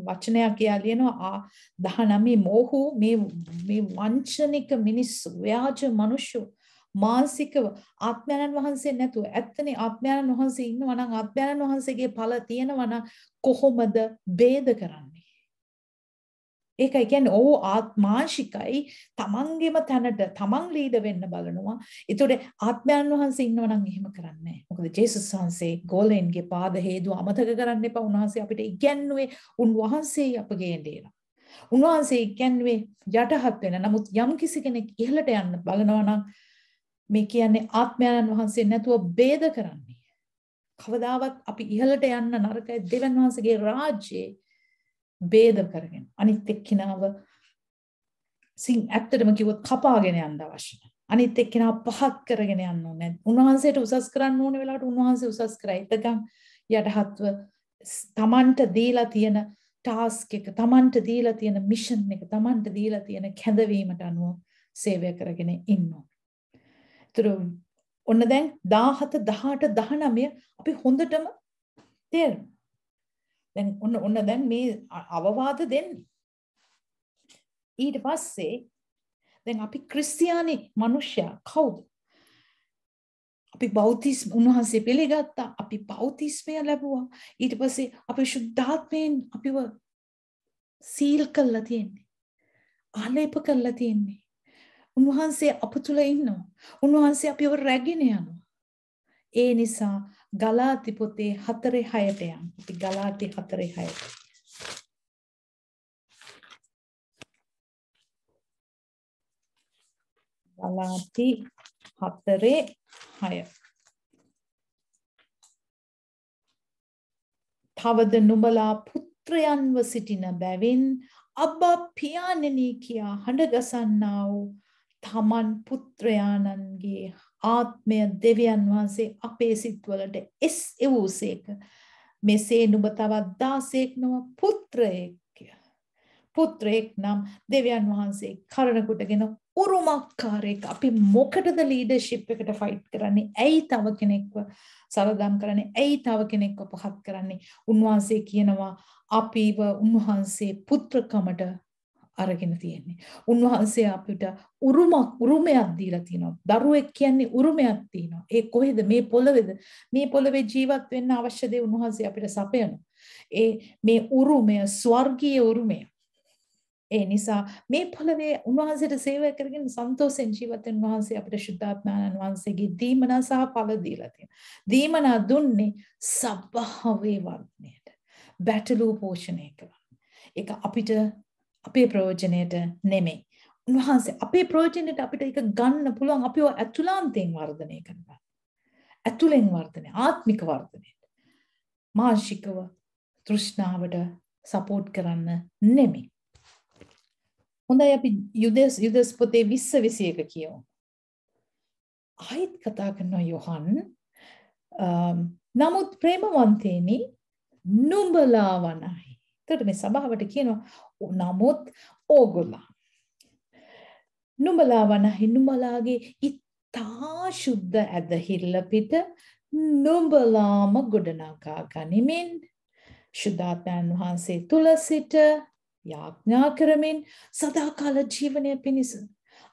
Speaker 1: වචනයක් කියලා ලියනවා 19 මොහු මේ වංචනික මිනිස්සු ව්‍යාජ මිනිස්සු මානසිකව ආත්මයන් වහන්සේ නැතුව ඇත්තනේ ආත්මයන් වහන්සේ ඉන්නවා නම් ආත්මයන් වහන්සේගේ ඵල තියෙනවා නම් කොහොමද ભેද කරන්නේ? ඒකයි කියන්නේ ඕ ආත්මාංශිකයි තමන්ගේම තැනට තමන් ලීඩ වෙන්න බලනවා. ඒතකොට ආත්මයන් වහන්සේ ඉන්නවා නම් එහෙම කරන්නේ නැහැ. මොකද ජේසුස් වහන්සේ ගෝලෙන්ගේ පාද හේදුව අමතක කරන්න එපා. උන්වහන්සේ අපිට ඉගැන්නුවේ උන්වහන්සේ අපගේ එඬේලා. උන්වහන්සේ ඉගැන්නුවේ යටහත් වෙන. නමුත් යම් කිසි කෙනෙක් ඉහළට යන්න බලනවා නම් මේ කියන්නේ ආත්මයන් වහන්සේ නැතුව ભેද කරන්නේ. කවදාවත් අපි ඉහළට යන්න නරකයි. දෙවියන් වහන්සේගේ රාජ්‍යයේ ભેද කරගෙන අනිත් එක්කිනාව ඇත්තටම කිව්වොත් කපාගෙන යන්න අවශ්‍ය නැහැ. අනිත් එක්කිනාව පහත් කරගෙන යන්න ඕනේ. උන්වහන්සේට උසස් කරන්න ඕන වෙලාවට උන්වහන්සේ උසස් කරයි. එතකන් යටහත්ව තමන්ට දීලා තියෙන ටාස්ක් එක, තමන්ට දීලා තියෙන මිෂන් එක, තමන්ට දීලා තියෙන කැඳවීමට අනුව සේවය කරගෙන ඉන්න ඕනේ. ඒතර ඔන්න දැන් 17 18 19 අපි හොඳටම තේරෙනවා. දැන් ඔන්න දැන් මේ අවවාද දෙන්නේ. ඊට පස්සේ දැන් අපි ක්‍රිස්තියානි මිනිස්සයා කවුද? අපි බෞතිස්ම උන්වහන්සේ පිළිගත්තා. අපි බෞතිස්මය ලැබුවා. ඊට පස්සේ අපි ශුද්ධාත්මයෙන් අපිව සීල් කළා තියෙන්නේ. ආලේප කළා තියෙන්නේ. උන්වහන්සේ අප තුළ ඉන්නවා. උන්වහන්සේ අපිව රැගෙන යනවා. ඒ නිසා ගලාති පොතේ 4:6ට යන්න. අපි ගලාති 4:6ට. ගලාති 4:6. තවද නුඹලා පුත්‍රයන්ව සිටින බැවින් අබ්බා පියාණෙනි කියා හඬගසන්නා වූ තමන් පුත්‍රයාණන්ගේ ආත්මය දෙවියන් වහන්සේ අපේ සිත්වලට එවූසේක. මෙසේ නුඹ තවත් 16ක් නොව පුත්‍රයෙක් නම් දෙවියන් වහන්සේ කරණ කොටගෙන උරුමකාරයෙක්. අපි මොකටද ලීඩර්ෂිප් එකට ෆයිට් කරන්නේ? ඇයි තව කෙනෙක්ව සරදම් කරන්නේ? ඇයි තව කෙනෙක්ව පහත් කරන්නේ? උන්වහන්සේ කියනවා අපිව උන්වහන්සේ පුත්‍රකමට අරගෙන තියෙන්නේ. උන්වහන්සේ අපිට උරුමයක් දීලා තියෙනවා. දරුවෙක් කියන්නේ උරුමයක් තියෙනවා. ඒ කොහෙද? මේ පොළවේද? මේ පොළවේ ජීවත් වෙන්න අවශ්‍ය දේ උන්වහන්සේ අපිට සපයනවා. මේ උරුමය ස්වර්ගීය උරුමය. ඒ නිසා මේ පොළවේ උන්වහන්සේට සේවය කරගෙන සන්තෝෂෙන් ජීවත් වෙන උන්වහන්සේ අපිට ශුද්ධාත්මයන් වහන්සේගේ දීමනා සහ ඵල දීලා තියෙනවා. දීමනා දුන්නේ සබ්බාවේ වර්ධනයට. බැටළු පෝෂණය කරන්න. ඒක අපිට අපේ ප්‍රයෝජනයට නෙමෙයි. උන්වහන්සේ අපේ ප්‍රයෝජනයට අපිට ඒක ගන්න පුළුවන්. අපිව ඇතුළාන්තයෙන් වර්ධනය කරනවා. ඇතුළෙන් වර්ධනය, ආත්මික වර්ධනයට. මානසිකව තෘෂ්ණාවට සපෝට් කරන්න නෙමෙයි. හොඳයි අපි යුදස් පොතේ 20:21 කියමු. ආයිත් කතා කරන යොහන් නමුත් ප්‍රේමවන්තේනි නුඹලා වනයි. එතකොට මේ සභාවට කියනවා නමුත් ඕගොල්ලෝ නුඹලා වනයි නුඹලාගේ ඉතා ශුද්ධ ඇදහිල්ල පිට නුඹලාම ගොඩනගා ගනිමින් ශුද්ධාත්මයන් වහන්සේ තුල සිට යාඥා කරමින් සදාකාල ජීවනය පිණිස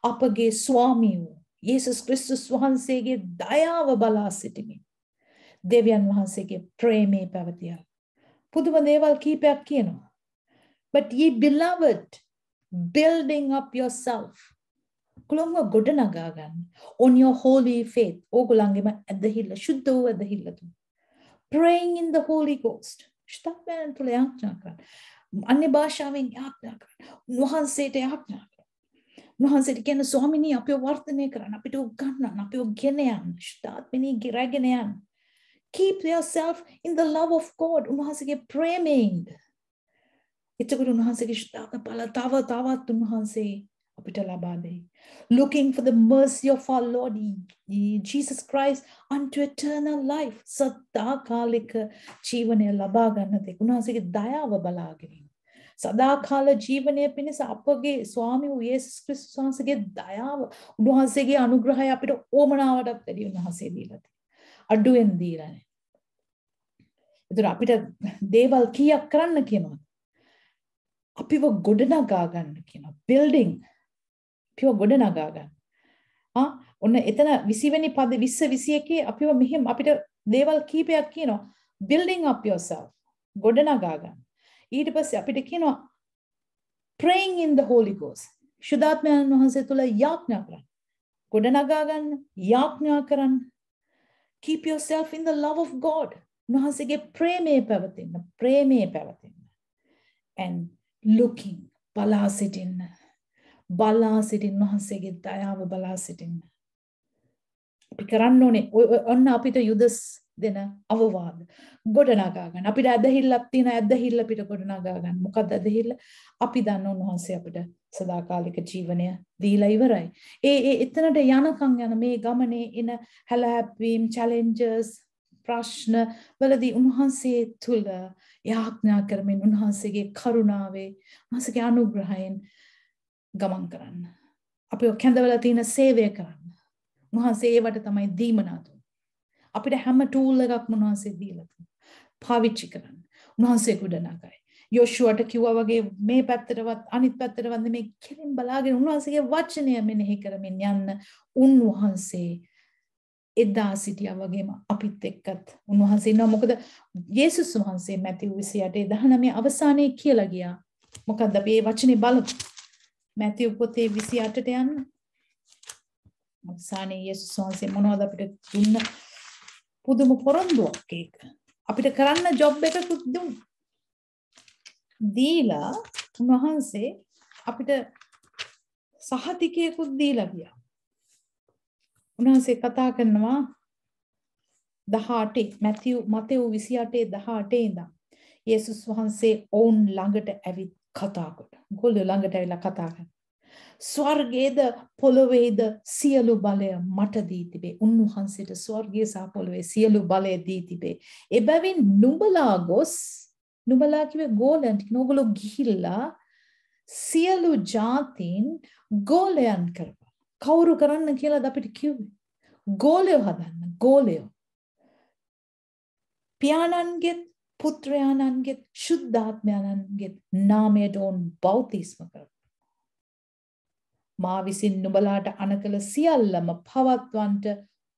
Speaker 1: අපගේ ස්වාමී වූ යේසුස් ක්‍රිස්තුස් වහන්සේගේ දයාව බලා සිටිමින් දෙවියන් වහන්සේගේ ප්‍රේමේ පැවතියා. පුදුම දේවල් කීපයක් කියනවා. But ye beloved, building up yourself. කුලංග ගොඩනගා ගන්න. On your holy faith. ඕගොල්ලන්ගේම ඇදහිල්ල සුද්ධ වූ ඇදහිල්ල තුන. Praying in the Holy Ghost. ශුද්ධාත්මයන් තුල යාඥා කරන්න. අන්‍ය භාෂාවෙන් යාඥා කරන්න. උන්වහන්සේට යාඥා කරන්න. උන්වහන්සේට කියන ස්වාමිනී අපිව වර්ධනය කරන්න. අපිට උගන්වන්න. අපිව ගෙන යන්න. ශුද්ධාත්මනී ගිරගෙන යන්න. Keep yourself in the love of God. උන්වහන්සේගේ ප්‍රේමයෙන්. එතකොට උන්වහන්සේගේ ශුද්ධාත්ම බල තවත් උන්වහන්සේ අපිට ලබා දෙයි. Looking for the mercy of our Lord Jesus Christ unto eternal life. සදාකාලික ජීවනය ලබා ගන්න තෙක් උන්වහන්සේගේ දයාව බලාගෙන ඉන්න. සදාකාල ජීවනය පිණිස අපගේ ස්වාමී වූ යේසුස් ක්‍රිස්තුස් වහන්සේගේ දයාව උන්වහන්සේගේ අනුග්‍රහය අපිට ඕමනාවටත් වැඩි උන්වහන්සේ දීලා තියෙනවා. අඩුවෙන් දීලා නැහැ. ඒතර අපිට දේවල් කීයක් කරන්න කියනවද? අපිව ගොඩනගා ගන්න කියනවා. building. අපිව ගොඩනගා ගන්න. ඔන්න එතන 20 වෙනි පද 20 21 අපිව මෙහෙම අපිට දේවල් කීපයක් කියනවා. building up yourself. ගොඩනගා ගන්න. ඊට පස්සේ අපිට කියනවා praying in the Holy Ghost. ශුද්ධාත්මයන් වහන්සේ තුල යාඥා කරන්න. ගොඩනගා ගන්න, යාඥා කරන්න. Keep yourself in the love of God. උන්වහන්සේගේ ප්‍රේමයේ පැවතෙන්න. And looking, බලා සිටින්න. උන්වහන්සේගේ දයාව බලා සිටින්න. අපි කරන්න ඕනේ ඔන්න අපිට යුදස් දෙන අවවාද ගොඩනගා ගන්න. අපිට ඇදහිල්ලක් තියෙන ඇදහිල්ල අපිට ගොඩනගා ගන්න. මොකක්ද ඇදහිල්ල? අපි දන්න උන්වහන්සේ අපිට සදාකාලික ජීවනය දීලා ඉවරයි. එතනට යනකම් යන මේ ගමනේ එන හැලහැප්වීම්, challenges, ප්‍රශ්න වලදී උන්වහන්සේ තුල යාඥා කරමින් උන්වහන්සේගේ කරුණාවේ, උන්වහන්සේගේ අනුග්‍රහයෙන් ගමන් කරන්න. අපි කැඳවලා තියෙන සේවය කරන්න. උන්වහන්සේ ඒවට තමයි දීමනා දුන්නේ. අපිට හැම ටූල් එකක්ම උන්වහන්සේ දීලා තියෙනවා. පාවිච්චි කරන්න. උන්වහන්සේ ගොඩනගයි. යෝෂුවට කිව්වා වගේ මේ පැත්තටවත් අනිත් පැත්තටවත් මේ කෙලින් බලාගෙන උන්වහන්සේගේ වචනය මෙනෙහි කරමින් යන්න උන්වහන්සේ එදා සිටියා වගේම අපිත් එක්කත් උන්වහන්සේ ඉන්නවා. මොකද යේසුස් වහන්සේ මැතිව් 28:19 අවසානයේ කියලා ගියා. මොකද්ද අපි මේ වචනේ බලමු. මැතිව් පොතේ 28ට යන්න. අවසානයේ යේසුස් වහන්සේ මොනවද අපිට දුන්න පුදුම පොරොන්දුවක් ඒක. අපිට කරන්න ජොබ් එකකුත් දුන්නා. දීලා උන්වහන්සේ අපිට සහතිකයකුත් දීලා ගියා. උන්වහන්සේ කතා කරනවා 18 මතෙව් 28:18 ඉඳන් යේසුස් වහන්සේ ඔවුන් ළඟට ඇවිත් කතා කළා. ගොල්ලෝ ළඟට ඇවිල්ලා කතා කරා. ස්වර්ගයේද පොළොවේද සියලු බලය මට දී තිබේ. උන්වහන්සේට ස්වර්ගයේ සහ පොළොවේ සියලු බලය දී තිබේ. එබැවින් නුඹලා ගොස් නුඹලා කිව්වේ ගෝලයන් නෝගලෝ ගිහිල්ලා සියලු ජාතීන් ගෝලයන් කරපන්. කවුරු කරන්න කියලාද අපිට කිව්වේ? ගෝලයෝ හදන්න. ගෝලයෝ. පියාණන්ගෙත් පුත්‍රයාණන්ගෙත් ශුද්ධාත්මයන්ගෙත් නාමයට ඔවුන් බෞතිස්ම කරපන්. මා විසින් නුඹලාට අනකල සියල්ලම පවත්වන්නට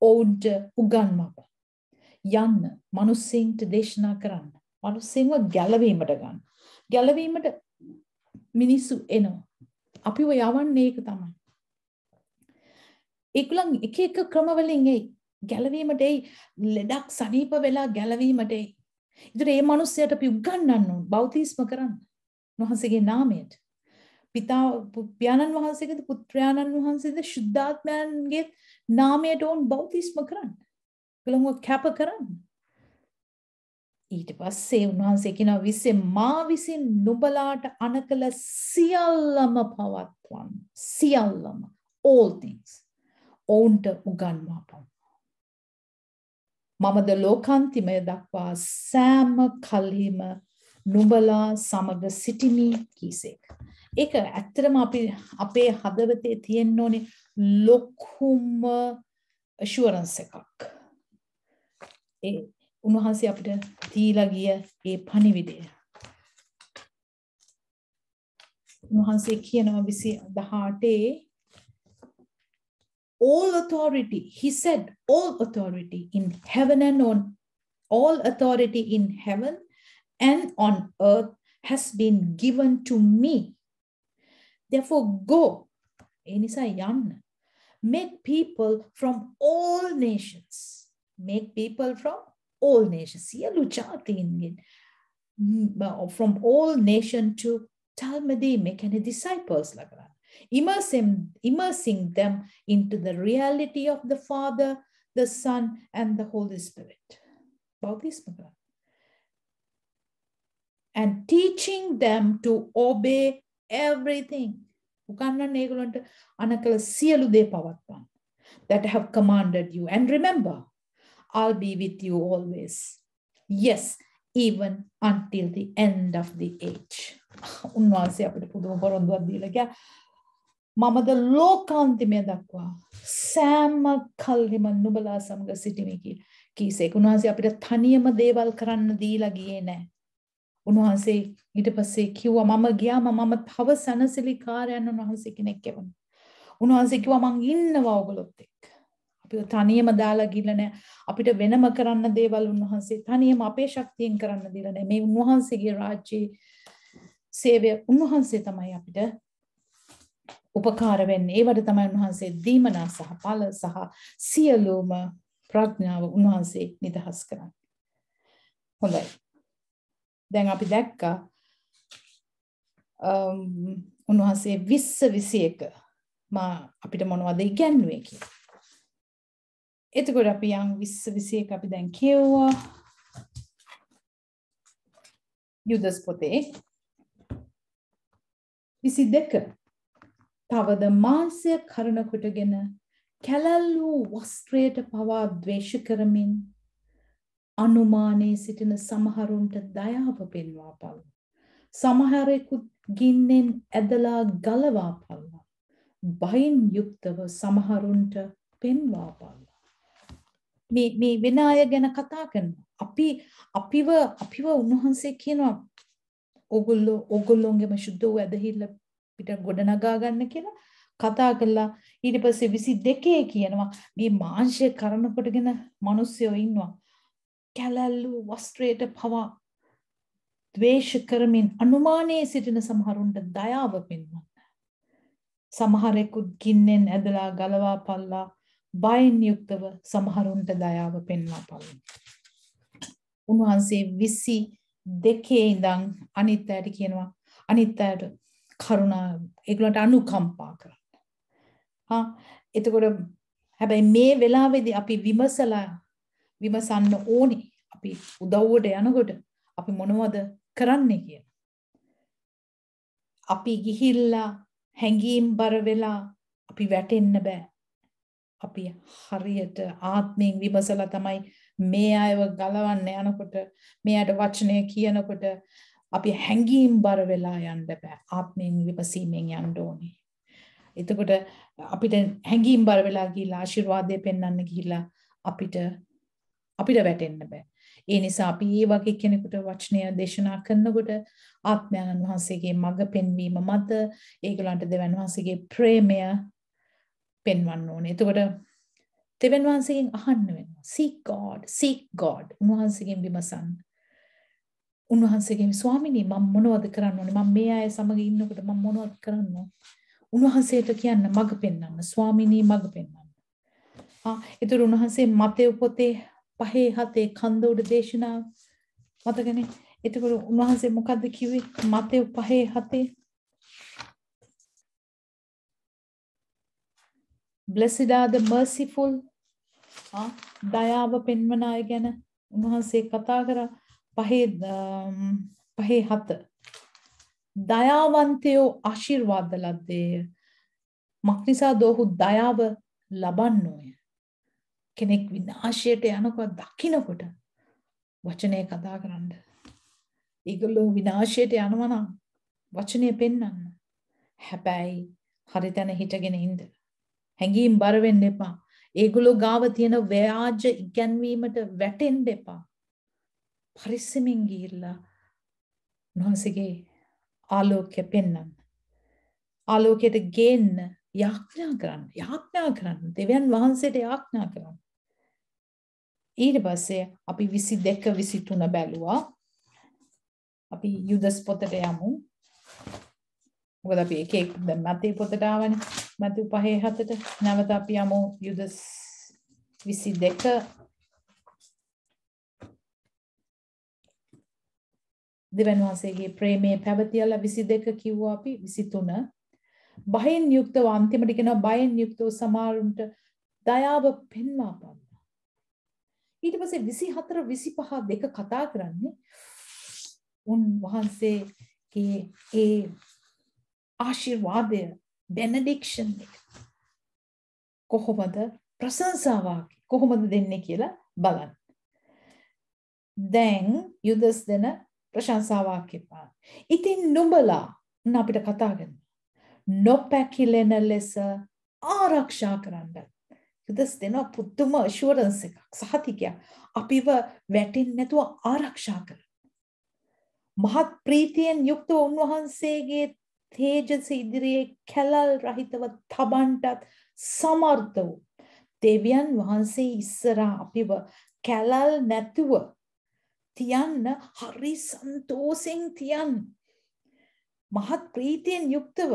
Speaker 1: ඔවුන්ට උගන්වපන්. යන්න මිනිස්සුන්ට දේශනා කරන්න. මිනිස්සුන්ව ගැලවීමට ගන්න. ගැලවීමට මිනිස්සු එනවා. අපිව යවන්නේ ඒක තමයි. ඒගොල්ලන් එක එක ක්‍රමවලින් එයි. ගැලවීමට එයි. ලෙඩක් සනීප වෙලා ගැලවීමට එයි. ඒතර මේ මිනිස්සයාට අපි උගන්වන්න ඕන. බෞතිස්ම කරන්න. උන්වහන්සේගේ නාමයට. පියාණන් වහන්සේගේද පුත්‍රයාණන් වහන්සේද ශුද්ධාත්මයන්ගේ නාමයට ඕන් බෞතිස්ම කරන්න. ඒගොල්ලන්ව කැප කරන්න. ඊට පස්සේ උන්වහන්සේ කියනවා මා විසින් නුඹලාට අනකල සියල්ලම පවත්වන්න. සියල්ලම. all things. ඔවුන්ට උගන්වපන්. මමද ලෝකාන්තිමය දක්වා සෑම කල්හිම නුඹලා සමග සිටිමි කීසේක. ඒක ඇත්තටම අපේ හදවතේ තියෙන්න ඕනේ ලොකුම assurance එකක්. උන්වහන්සේ අපිට දීලා ගිය ඒ පණිවිඩය. උන්වහන්සේ කියනවා 18 all authority, he said, all authority in heaven and on all authority in heaven and on earth has been given to me. Therefore go, enisa yanna, make people from all nations. Make people from all nations. Siyalu jaatiin from all nations to Talmudi, make any disciples like that. Immersing them into the reality of the Father, the Son, and the Holy Spirit. And teaching them to obey everything that I have commanded you. And remember, I'll be with you always. Yes, even until the end of the age. උන්වහන්සේ අපිට පුදුම පොරොන්දුවක් දීලා ගියා. මමද ලෝකාන්තිමය දක්වා සෑම කල්හිම නුඹලා සමග සිටිමි කීසේක. උන්වහන්සේ අපිට තනියම දේවල් කරන්න දීලා ගියේ නැහැ. උන්වහන්සේ ඊට පස්සේ කිව්වා මම ගියාම මම තව සනසලිකාරයන් උන්වහන්සේ කෙනෙක් එවනවා. උන්වහන්සේ කිව්වා මං ඉන්නවා ඔයගොල්ලොත් එක්ක. අපිව තනියම දාලා ගිහලා නැහැ. අපිට වෙනම කරන්න දේවල් උන්වහන්සේ තනියම අපේ ශක්තියෙන් කරන්න දීලා නැහැ. මේ උන්වහන්සේගේ රාජ්‍යයේ සේවය උන්වහන්සේ තමයි අපිට උපකාර වෙන්නේ. ඒවට තමයි උන්වහන්සේ දීමනා සහ ඵල සහ සියලුම ප්‍රඥාව උන්වහන්සේ නිදහස් කරන්නේ. හොඳයි. දැන් අපි දැක්කා උන්වහන්සේ 20 අපිට මොනවද ඉගැන්වුවේ කියලා. එතකොට අපි යම් 20 අපි දැන් කියවුවා යුදස් පොතේ 22 තවද මාංශය කරන කොටගෙන කැලල් වූ වස්ත්‍රයට පවා ද්වේෂ කරමින් අනුමානයේ සිටින සමහරුන්ට දයාව පෙන්වා පළු. සමහරෙකුත් ගින්නෙන් ඇදලා ගලවා පළවා. බයින් යුක්තව සමහරුන්ට පෙන්වා පළවා. මේ වෙන අය ගැන කතා කරනවා. අපිව උන්වහන්සේ කියනවා ඕගොල්ලෝන්ගේම සුද්ධ වූ ඇදහිල්ල පිට ගොඩනගා ගන්න කියලා කතා කළා. ඊට පස්සේ 22 කියනවා මේ මාංශය කරන කොටගෙන මිනිස්සුયો ඉන්නවා. කැලැල්ලු වස්ත්‍රයට පවා ද්වේෂ කරමින් අනුමානයේ සිටින සමහරුන්ට දයාව පෙන්වන්න. සමහරෙකුත් ගින්නෙන් ඇදලා ගලවා පල්ලා බයින් යුක්තව සමහරුන්ට දයාව පෙන්වා පල්ලා. උන්වහන්සේ 22 ඉඳන් අනිත් අයට කියනවා අනිත් අයට කරුණා ඒගොල්ලන්ට අනුකම්පා කරන්න. එතකොට හැබැයි මේ වෙලාවේදී අපි විමසන්න ඕනේ. අපි උදව්වට යනකොට අපි මොනවද කරන්නේ කියලා. අපි ගිහිල්ලා හැංගීම් බර වෙලා අපි වැටෙන්න බෑ. අපි හරියට ආත්මයෙන් විමසලා තමයි මේ අයව ගලවන්න යනකොට මේ අයට වචනය කියනකොට අපි හැංගීම් බර වෙලා යන්න බෑ. ආත්මයෙන් විමසීමෙන් යන්න ඕනේ. එතකොට අපිට හැංගීම් බර වෙලා ගිහිල්ලා ආශිර්වාදය පෙන්වන්න ගිහිල්ලා අපිට වැටෙන්න බෑ. ඒ නිසා අපි මේ වගේ කෙනෙකුට වචනය දේශනා කරනකොට ආත්මයන් වහන්සේගේ මඟ පෙන්වීම මත ඒගොල්ලන්ට දෙවියන් වහන්සේගේ ප්‍රේමය පෙන්වන්න ඕනේ. එතකොට දෙවියන් වහන්සේගෙන් අහන්න වෙනවා. seek God. උන්වහන්සේගෙන් විමසන්න. උන්වහන්සේගෙන් ස්වාමිනී මම මොනවද කරන්න ඕනේ? මම මේ අය සමග ඉන්නකොට මම මොනවද කරන්න ඕනේ? උන්වහන්සේට කියන්න මඟ පෙන්වන්න. ස්වාමිනී මඟ පෙන්වන්න. ඒතර උන්වහන්සේ මතේ පොතේ 5:7 කන්ද උඩ දේශනාව මතකනේ. එතකොට උන්වහන්සේ මොකද්ද කිව්වේ? මතේ 5:7 Blessed are the merciful. දයාව පෙන්වන අය ගැන උන්වහන්සේ කතා කරා 5:7 දයාවන්තයෝ ආශිර්වාද ලද්දේය. මක්නිසා දෝහු දයාව ලබන්නෝය. කෙනෙක් විනාශයට යනකොට දකින්නකොට වචනේ කතා කරන්න. ඒගොල්ලෝ විනාශයට යනවා නම් වචනේ පෙන්වන්න. හැබැයි හරි තැන හිටගෙන ඉන්න. හැංගීම් බර වෙන්න එපා. ඒගොල්ලෝ ගාව තියෙන ව්‍යාජ ඉගැන්වීමට වැටෙන්න එපා. පරිස්සමින් ගිහිල්ලා උන්වහන්සේගේ ආලෝකය පෙන්වන්න. ආලෝකයට ගේන්න යාඥා කරන්න. දෙවියන් වහන්සේට යාඥා කරන්න. ඊට පස්සේ අපි 22 23 බැලුවා. අපි යුදස් පොතට යමු. මොකද අපි එක දැන් මතේ පොතට ආවනේ. මතේ 5:7ට නැවත අපි යමු යුදස් 22 දෙවියන් වහන්සේගේ ප්‍රේමයේ පැවතියලා 22 කිව්වා අපි 23 බයෙන් යුක්තව අන්තිමට කියනවා බයෙන් යුක්තව සමහරුන්ට දයාව පෙන්වා පාන. ඊට පස්සේ 24 25 දෙක කතා කරන්නේ උන්වහන්සේගේ ඒ ආශිර්වාදය benediction එක කොහොමද ප්‍රශංසාවක් කොහොමද දෙන්නේ කියලා බලන්න. දැන් යුදස් දෙන ප්‍රශංසාවක් එපා. ඉතින් නුඹලා අපිට කතා කරන්න. නොපැකිලෙන ලෙස ආරක්ෂා කරන්න. යුදස් දෙන පුදුම assurance එකක් සහතිකයක්. අපිව වැටෙන්නේ නැතුව ආරක්ෂා කරන්න. මහත් ප්‍රීතියෙන් යුක්ත උන්වහන්සේගේ තේජස ඉදිරියේ කැලල් රහිතව තබන්නටත් සමර්ථ වූ දෙවියන් වහන්සේ ඉස්සරහා අපිව කැලල් නැතුව තියන්න හරි සන්තෝෂෙන් තියන්න. මහත් ප්‍රීතියෙන් යුක්තව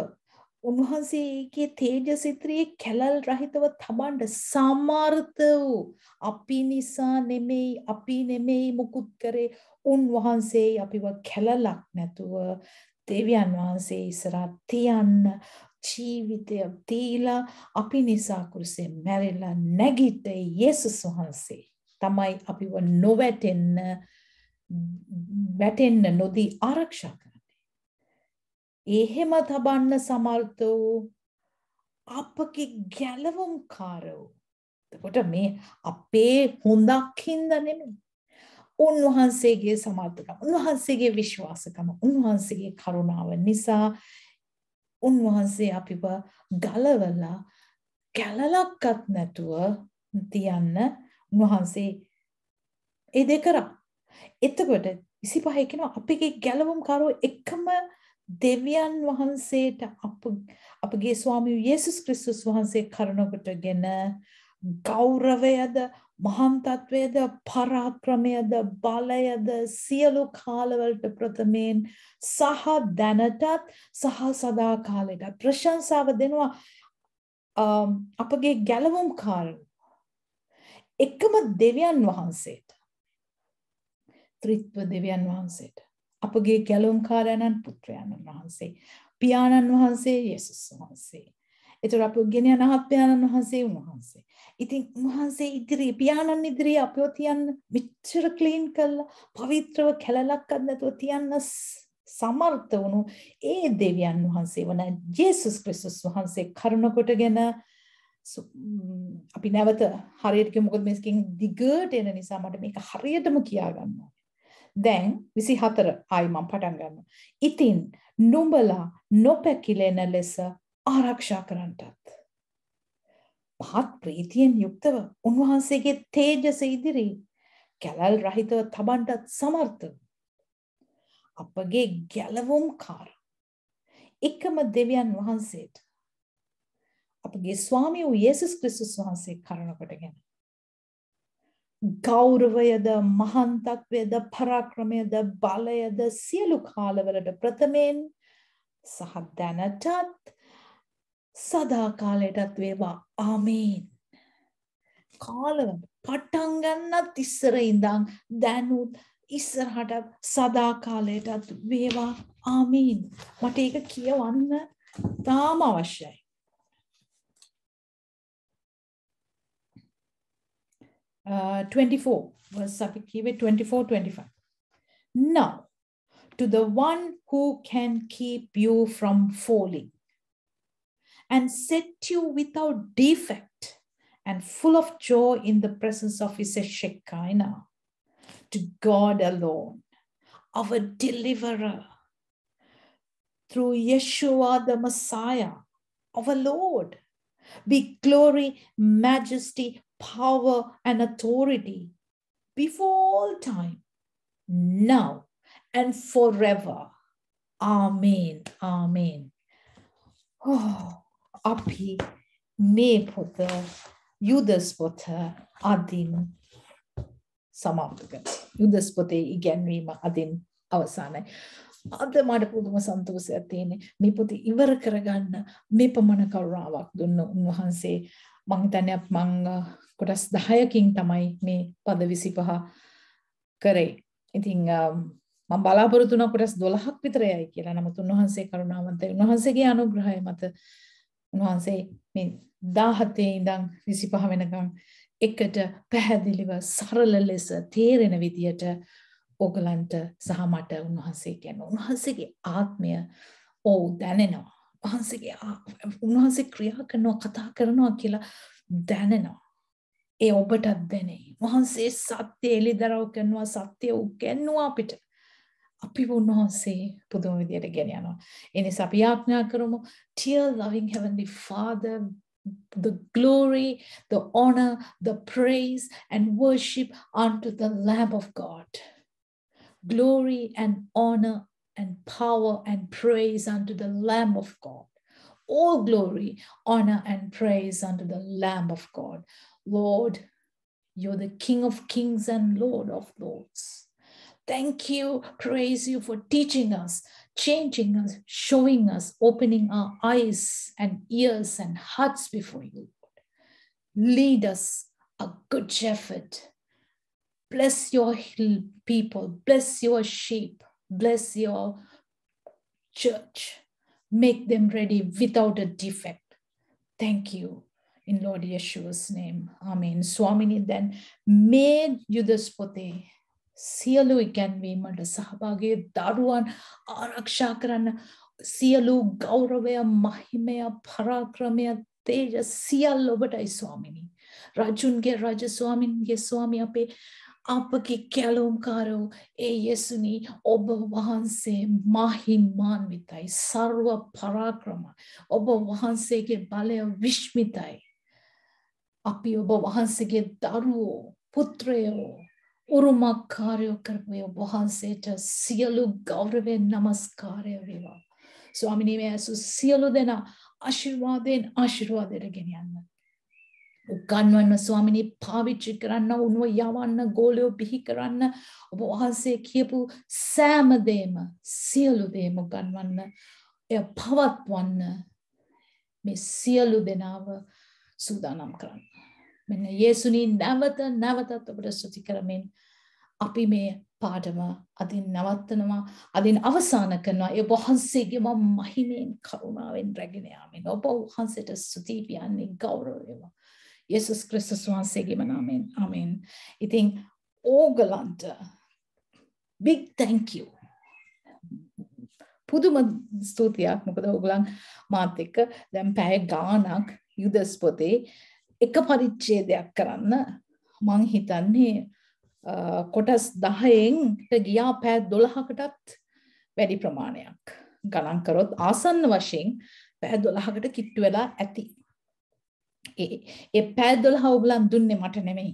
Speaker 1: උන්වහන්සේගේ තේජස ඉදිරියේ කැලල් රහිතව තබන්න සමර්ථ වූ අපි නිසා අපි නෙමෙයි මුකුත් කරේ උන්වහන්සේ අපිව කැලලක් නැතුව දෙවියන් වහන්සේ ඉස්සරහා තියන්න ජීවිතය දීලා අපි නිසා කුරුසේ මැරිලා නැගිට යේසුස් වහන්සේ තමයි අපිව වැටෙන්න නොදී ආරක්ෂා කරන්නේ. එහෙම තබන්න සමර්ථ වූ අපගේ ගැලවුම්කාරෝ. එතකොට මේ අපේ හොඳක් හින්දා නෙමෙයි. උන්වහන්සේගේ සමර්ථකම, උන්වහන්සේගේ විශ්වාසකම, උන්වහන්සේගේ කරුණාව නිසා උන්වහන්සේ අපිව ගලවලා කැලලක්වත් නැතුව තියන්න උන්වහන්සේ ඒ දෙක කරා. එතකොට 25 කියනවා අපගේ ගැලවුම්කාරෝ එකම දෙවියන් වහන්සේට අපගේ ස්වාමී යේසුස් ක්‍රිස්තුස් වහන්සේ කරුණාකොටගෙන ගෞරවයද මහාන්තත්වයද පරාක්‍රමයද බලයද සියලු කාලවලට ප්‍රථමයෙන් සහ දැනටත් සහ සදා කාලයටත් ප්‍රශංසාව දෙනවා අපගේ ගැලවුම්කාරෝ එකම දෙවියන් වහන්සේට ත්‍රිත්ව දෙවියන් වහන්සේට අපගේ ගැලවුම්කාරයන්න් පුත්‍රයන්න් වහන්සේ පියාණන් වහන්සේ යේසුස් වහන්සේ. ඒතර අපෝ ගෙන යන පියාණන් වහන්සේ උන්වහන්සේ. ඉතින් උන්වහන්සේ ඉදිරියේ පියාණන් ඉදිරියේ අපෝ තියන්න මෙච්චර ක්ලීන් කරලා පවිත්‍රව කැලලක්වත් නැතුව තියන්න සමර්ථ වුණු ඒ දෙවියන් වහන්සේ වන යේසුස් ක්‍රිස්තුස් වහන්සේ කරුණ කොටගෙන අපි නැවත හරියට කිව්ව මොකද මේකෙන් දිගට එන නිසා මට මේක හරියටම කියා ගන්න ඕනේ. දැන් 24 ආයි මම පටන් ගන්නවා. ඉතින් නුඹලා නොපැකිලෙන ලෙස ආරක්ෂා කරන්නටත් පහත් ප්‍රීතියෙන් යුක්තව උන්වහන්සේගේ තේජස ඉදිරි කැලල් රහිතව තබන්නටත් සමර්ථ අපගේ ගැලවුම්කාර එකම දෙවියන් වහන්සේට අපගේ ස්වාමී වූ යේසුස් ක්‍රිස්තුස් වහන්සේ කරුණ කොටගෙන ගෞරවයද මහාන්තත්වයද පරාක්‍රමයද බලයද සියලු කාලවලට ප්‍රථමයෙන් සහ දැනටත් සදා කාලයටත් වේවා ආමේන්. කාලවල පටන් ගන්නත් ඉස්සර ඉඳන් දැනුත් ඉස්සරහට සදා කාලයටත් වේවා ආමේන්. මට ඒක කියවන්න තාම අවශ්‍යයි. 24 verse 24-25. Now, to the one who can keep you from falling and set you without defect and full of joy in the presence of his Shekinah, to God alone, our deliverer, through Yeshua the Messiah, our Lord, be glory, majesty, power and authority before all time, now and forever. Amen. Amen. Oh, api me pota Judas pota adin samapta. Judas pote igenwima adin අවසానයි. අද මට පුදුම සන්තෝෂයක් තියෙන්නේ මේ පොතේ ඉවර කරගන්න මේ පමණ කරුණාවක් දුන්න උන්වහන්සේ. මං හිතන්නේ මං කොටස් 10කින් තමයි මේ පද 25 කරේ. ඉතින් මම බලාපොරොත්තු වුණා කොටස් 12ක් විතරයි කියලා. නමුත් උන්වහන්සේ කරුණාවන්තයි. උන්වහන්සේගේ අනුග්‍රහය මත උන්වහන්සේ මේ 17 ඉඳන් 25 වෙනකන් එකට පැහැදිලිව සරල ලෙස තේරෙන විදියට ඔගලන්ට සහ මට උන්වහන්සේ කියන උන්වහන්සේගේ ආත්මය දැනෙනවා. උන්වහන්සේ ක්‍රියා කරනවා කතා කරනවා කියලා දැනෙනවා. ඒ ඔබටත් දැනේ. උන්වහන්සේ සත්‍ය එළිදරව් කරනවා සත්‍ය උගන්වනවා අපිට. අපි උන්වහන්සේ පුදුම විදියට ගෙන යනවා. ඒ නිසා අපි ආඥා කරමු, dear loving heavenly Father, the glory, the honor, the praise and worship unto the Lamb of God. Glory and honor and power and praise unto the Lamb of God. All glory, honor, and praise unto the Lamb of God. Lord, you're the King of kings and Lord of lords. Thank you, praise you for teaching us, changing us, showing us, opening our eyes and ears and hearts before you. Lead us, a good shepherd. Bless your people, bless your sheep, bless your church. Make them ready without a defect. Thank you. In Lord Yeshua's name. Amen. Swamini then made Yudhaspote. Siyalu ikanvීමට සහභාගී දරුවන් ආරක්ෂා කරන්න සියලු ගෞරවය මහිමය පරාක්‍රමය තේජ සියල්ල ඔබටයි ස්වාමිනී රජුන්ගේ රජ ස්වාමින්ගේ ස්වාමී අපගේ කැලුම්කාරෝ ඒ යෙසුනි ඔබ වහන්සේ මහිමාන්විතයි සර්ව පරාක්‍රම ඔබ වහන්සේගේ බලය විශ්මිතයි අපි ඔබ වහන්සේගේ දරුවෝ පුත්‍රයෝ උරුමකාරයෝ කරපු ඔබ වහන්සේට සියලු ගෞරවයෙන් නමස්කාරය වේවා ස්වාමිනී මේ සියලු දෙනා ආශිර්වාදයෙන් ආශිර්වාදයට ගෙනියන්න උගන්වන්න ස්වාමිනී පාවිච්චි කරන්න උන්ව යවන්න ගෝලයෝ බිහි කරන්න ඔබ වහන්සේ කියපු සෑම දේම සියලු දේම උගන්වන්න එය පවත්වන්න මේ සියලු දෙනාව සූදානම් කරන්න මෙන්න යේසුනි නැවත නැවතත් ඔබට ස්තුති කරමින් අපි මේ පාඩම අදින් නවත්තනවා අදින් අවසන් කරනවා ඒ වහන්සේගේ මහිමෙන් කරුණාවෙන් රැගෙන යාමෙන් ඔබ වහන්සේට ස්තුති පියන්නේ ගෞරවය Jesus Christus වහන්සේගේම නාමයෙන් ආමෙන් ඉතින් ඕගලන්ට big thank you පුදුම ස්තුතියක් මොකද ඕගලන් මාත් එක්ක දැන් පැය ගාණක් යුදස් පොතේ එක පරිච්ඡේදයක් කරන්න මං හිතන්නේ කොටස් 10න් ගියා පැය 12කටත් වැඩි ප්‍රමාණයක් ගණන් කරොත් ආසන්න වශයෙන් පැය 12කට කිට්ටු වෙලා ඇති ඒ පැය 12 ඔයගලන් දුන්නේ මට නෙමෙයි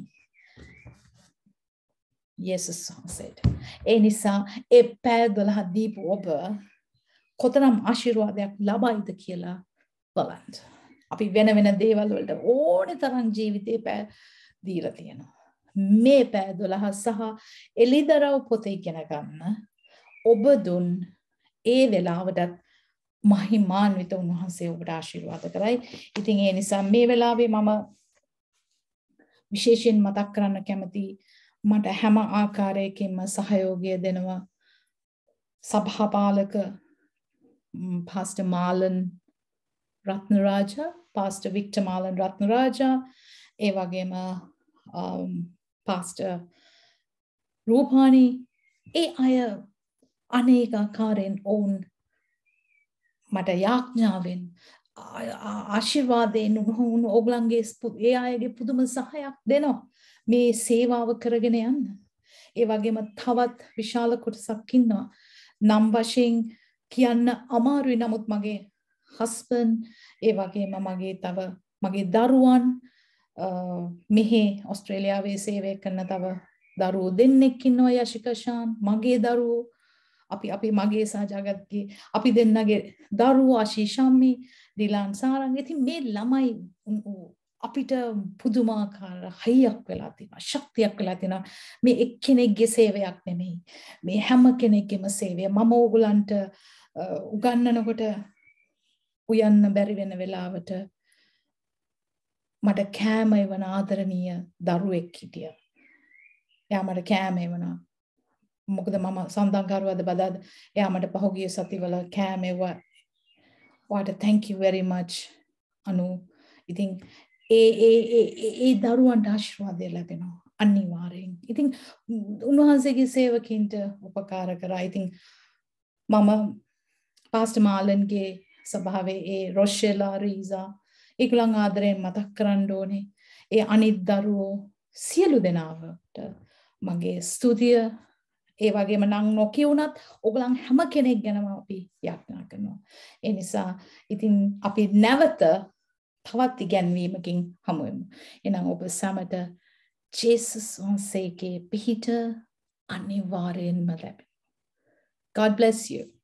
Speaker 1: යේසුස් වහන්සේට ඒ නිසා ඒ පැය 12 දීපු ඔබ කොතරම් ආශිර්වාදයක් ලබයිද කියලා බලන්න අපි වෙන වෙන දේවල් වලට ඕනේ තරම් ජීවිතේ පැය දීලා තියෙනවා මේ පැය 12 සහ එලිදරව් පොත ඉගෙන ගන්න ඔබ දුන් ඒ වෙලාවටත් මහිමාන්විත උන්වහන්සේ ඔබට ආශිර්වාද කරයි. ඉතින් ඒ නිසා මේ වෙලාවේ මම විශේෂයෙන් මතක් කරන්න කැමති මට හැම ආකාරයකින්ම සහයෝගය දෙනවා සභාපාලක Pastor Marlon Ratnaraja, Pastor Victor Marlon Ratnaraja, ඒ වගේම Pastor Rupani ඒ අය අනේකාකාරයෙන් ඔවුන් මට යාඥාවෙන් ආශිර්වාදයෙන් උණු ඕගලන්ගේ ඒ අයගේ පුදුම සහයක් දෙනවා මේ සේවාව කරගෙන යන්න. ඒ වගේම තවත් විශාල කොටසක් ඉන්නවා. නම් වශයෙන් කියන්න අමාරුයි නමුත් මගේ husband ඒ වගේම මගේ දරුවන් මෙහි ඕස්ට්‍රේලියාවේ සේවය කරන තව දරුවෝ දෙන්නෙක් ඉන්නවා යශිකෂාන් මගේ දරුවෝ අපි මගේ සහජාගත්ගේ අපි දෙන්නගේ දරුවෝ ආශීෂාම්මි දිලාන් සාරංග ඉතින් මේ ළමයි අපිට පුදුමාකාර හයියක් වෙලා තියෙනවා ශක්තියක් වෙලා තියෙනවා මේ එක්කෙනෙක්ගේ සේවයක් නෙමෙයි මේ හැම කෙනෙක්ගේම සේවය මම ඕගලන්ට උගන්වනකොට උයන්න බැරි වෙන වෙලාවට මට කෑම එවන ආදරණීය දරුවෙක් හිටියා එයා මට කෑම එවනවා මොකද මම සම්දාන්කාරවද බදාද එයා මට පහුගිය සතිවල කෑම එවුවා වාට thank you very much අනු ඉතින් ඒ දරුවන්ට ආශිර්වාදය ලැබෙනවා අනිවාර්යෙන් ඉතින් උන්වහන්සේගේ සේවකින්ට උපකාර කරා ඉතින් මම පාස්ටර් මාලන්ගේ සභාවේ ඒ රොෂෙලා රීසා ඒගොල්ලන් ආදරයෙන් මතක් කරන්න ඕනේ ඒ අනිත් දරුවෝ සියලු දෙනාට මගේ ස්තුතිය ඒ වගේම නම් නොකියුණත් ඔයගොල්ලන් හැම කෙනෙක් ගැනම අපි යාඥා කරනවා ඒ නිසා ඉතින් අපි නැවත තවත් ඉගැන්වීමකින් හමු වෙමු එහෙනම් ඔබ සමට ජේසුස් වහන්සේගේ පිහිට අනිවාර්යෙන්ම ලැබෙනවා. God bless you.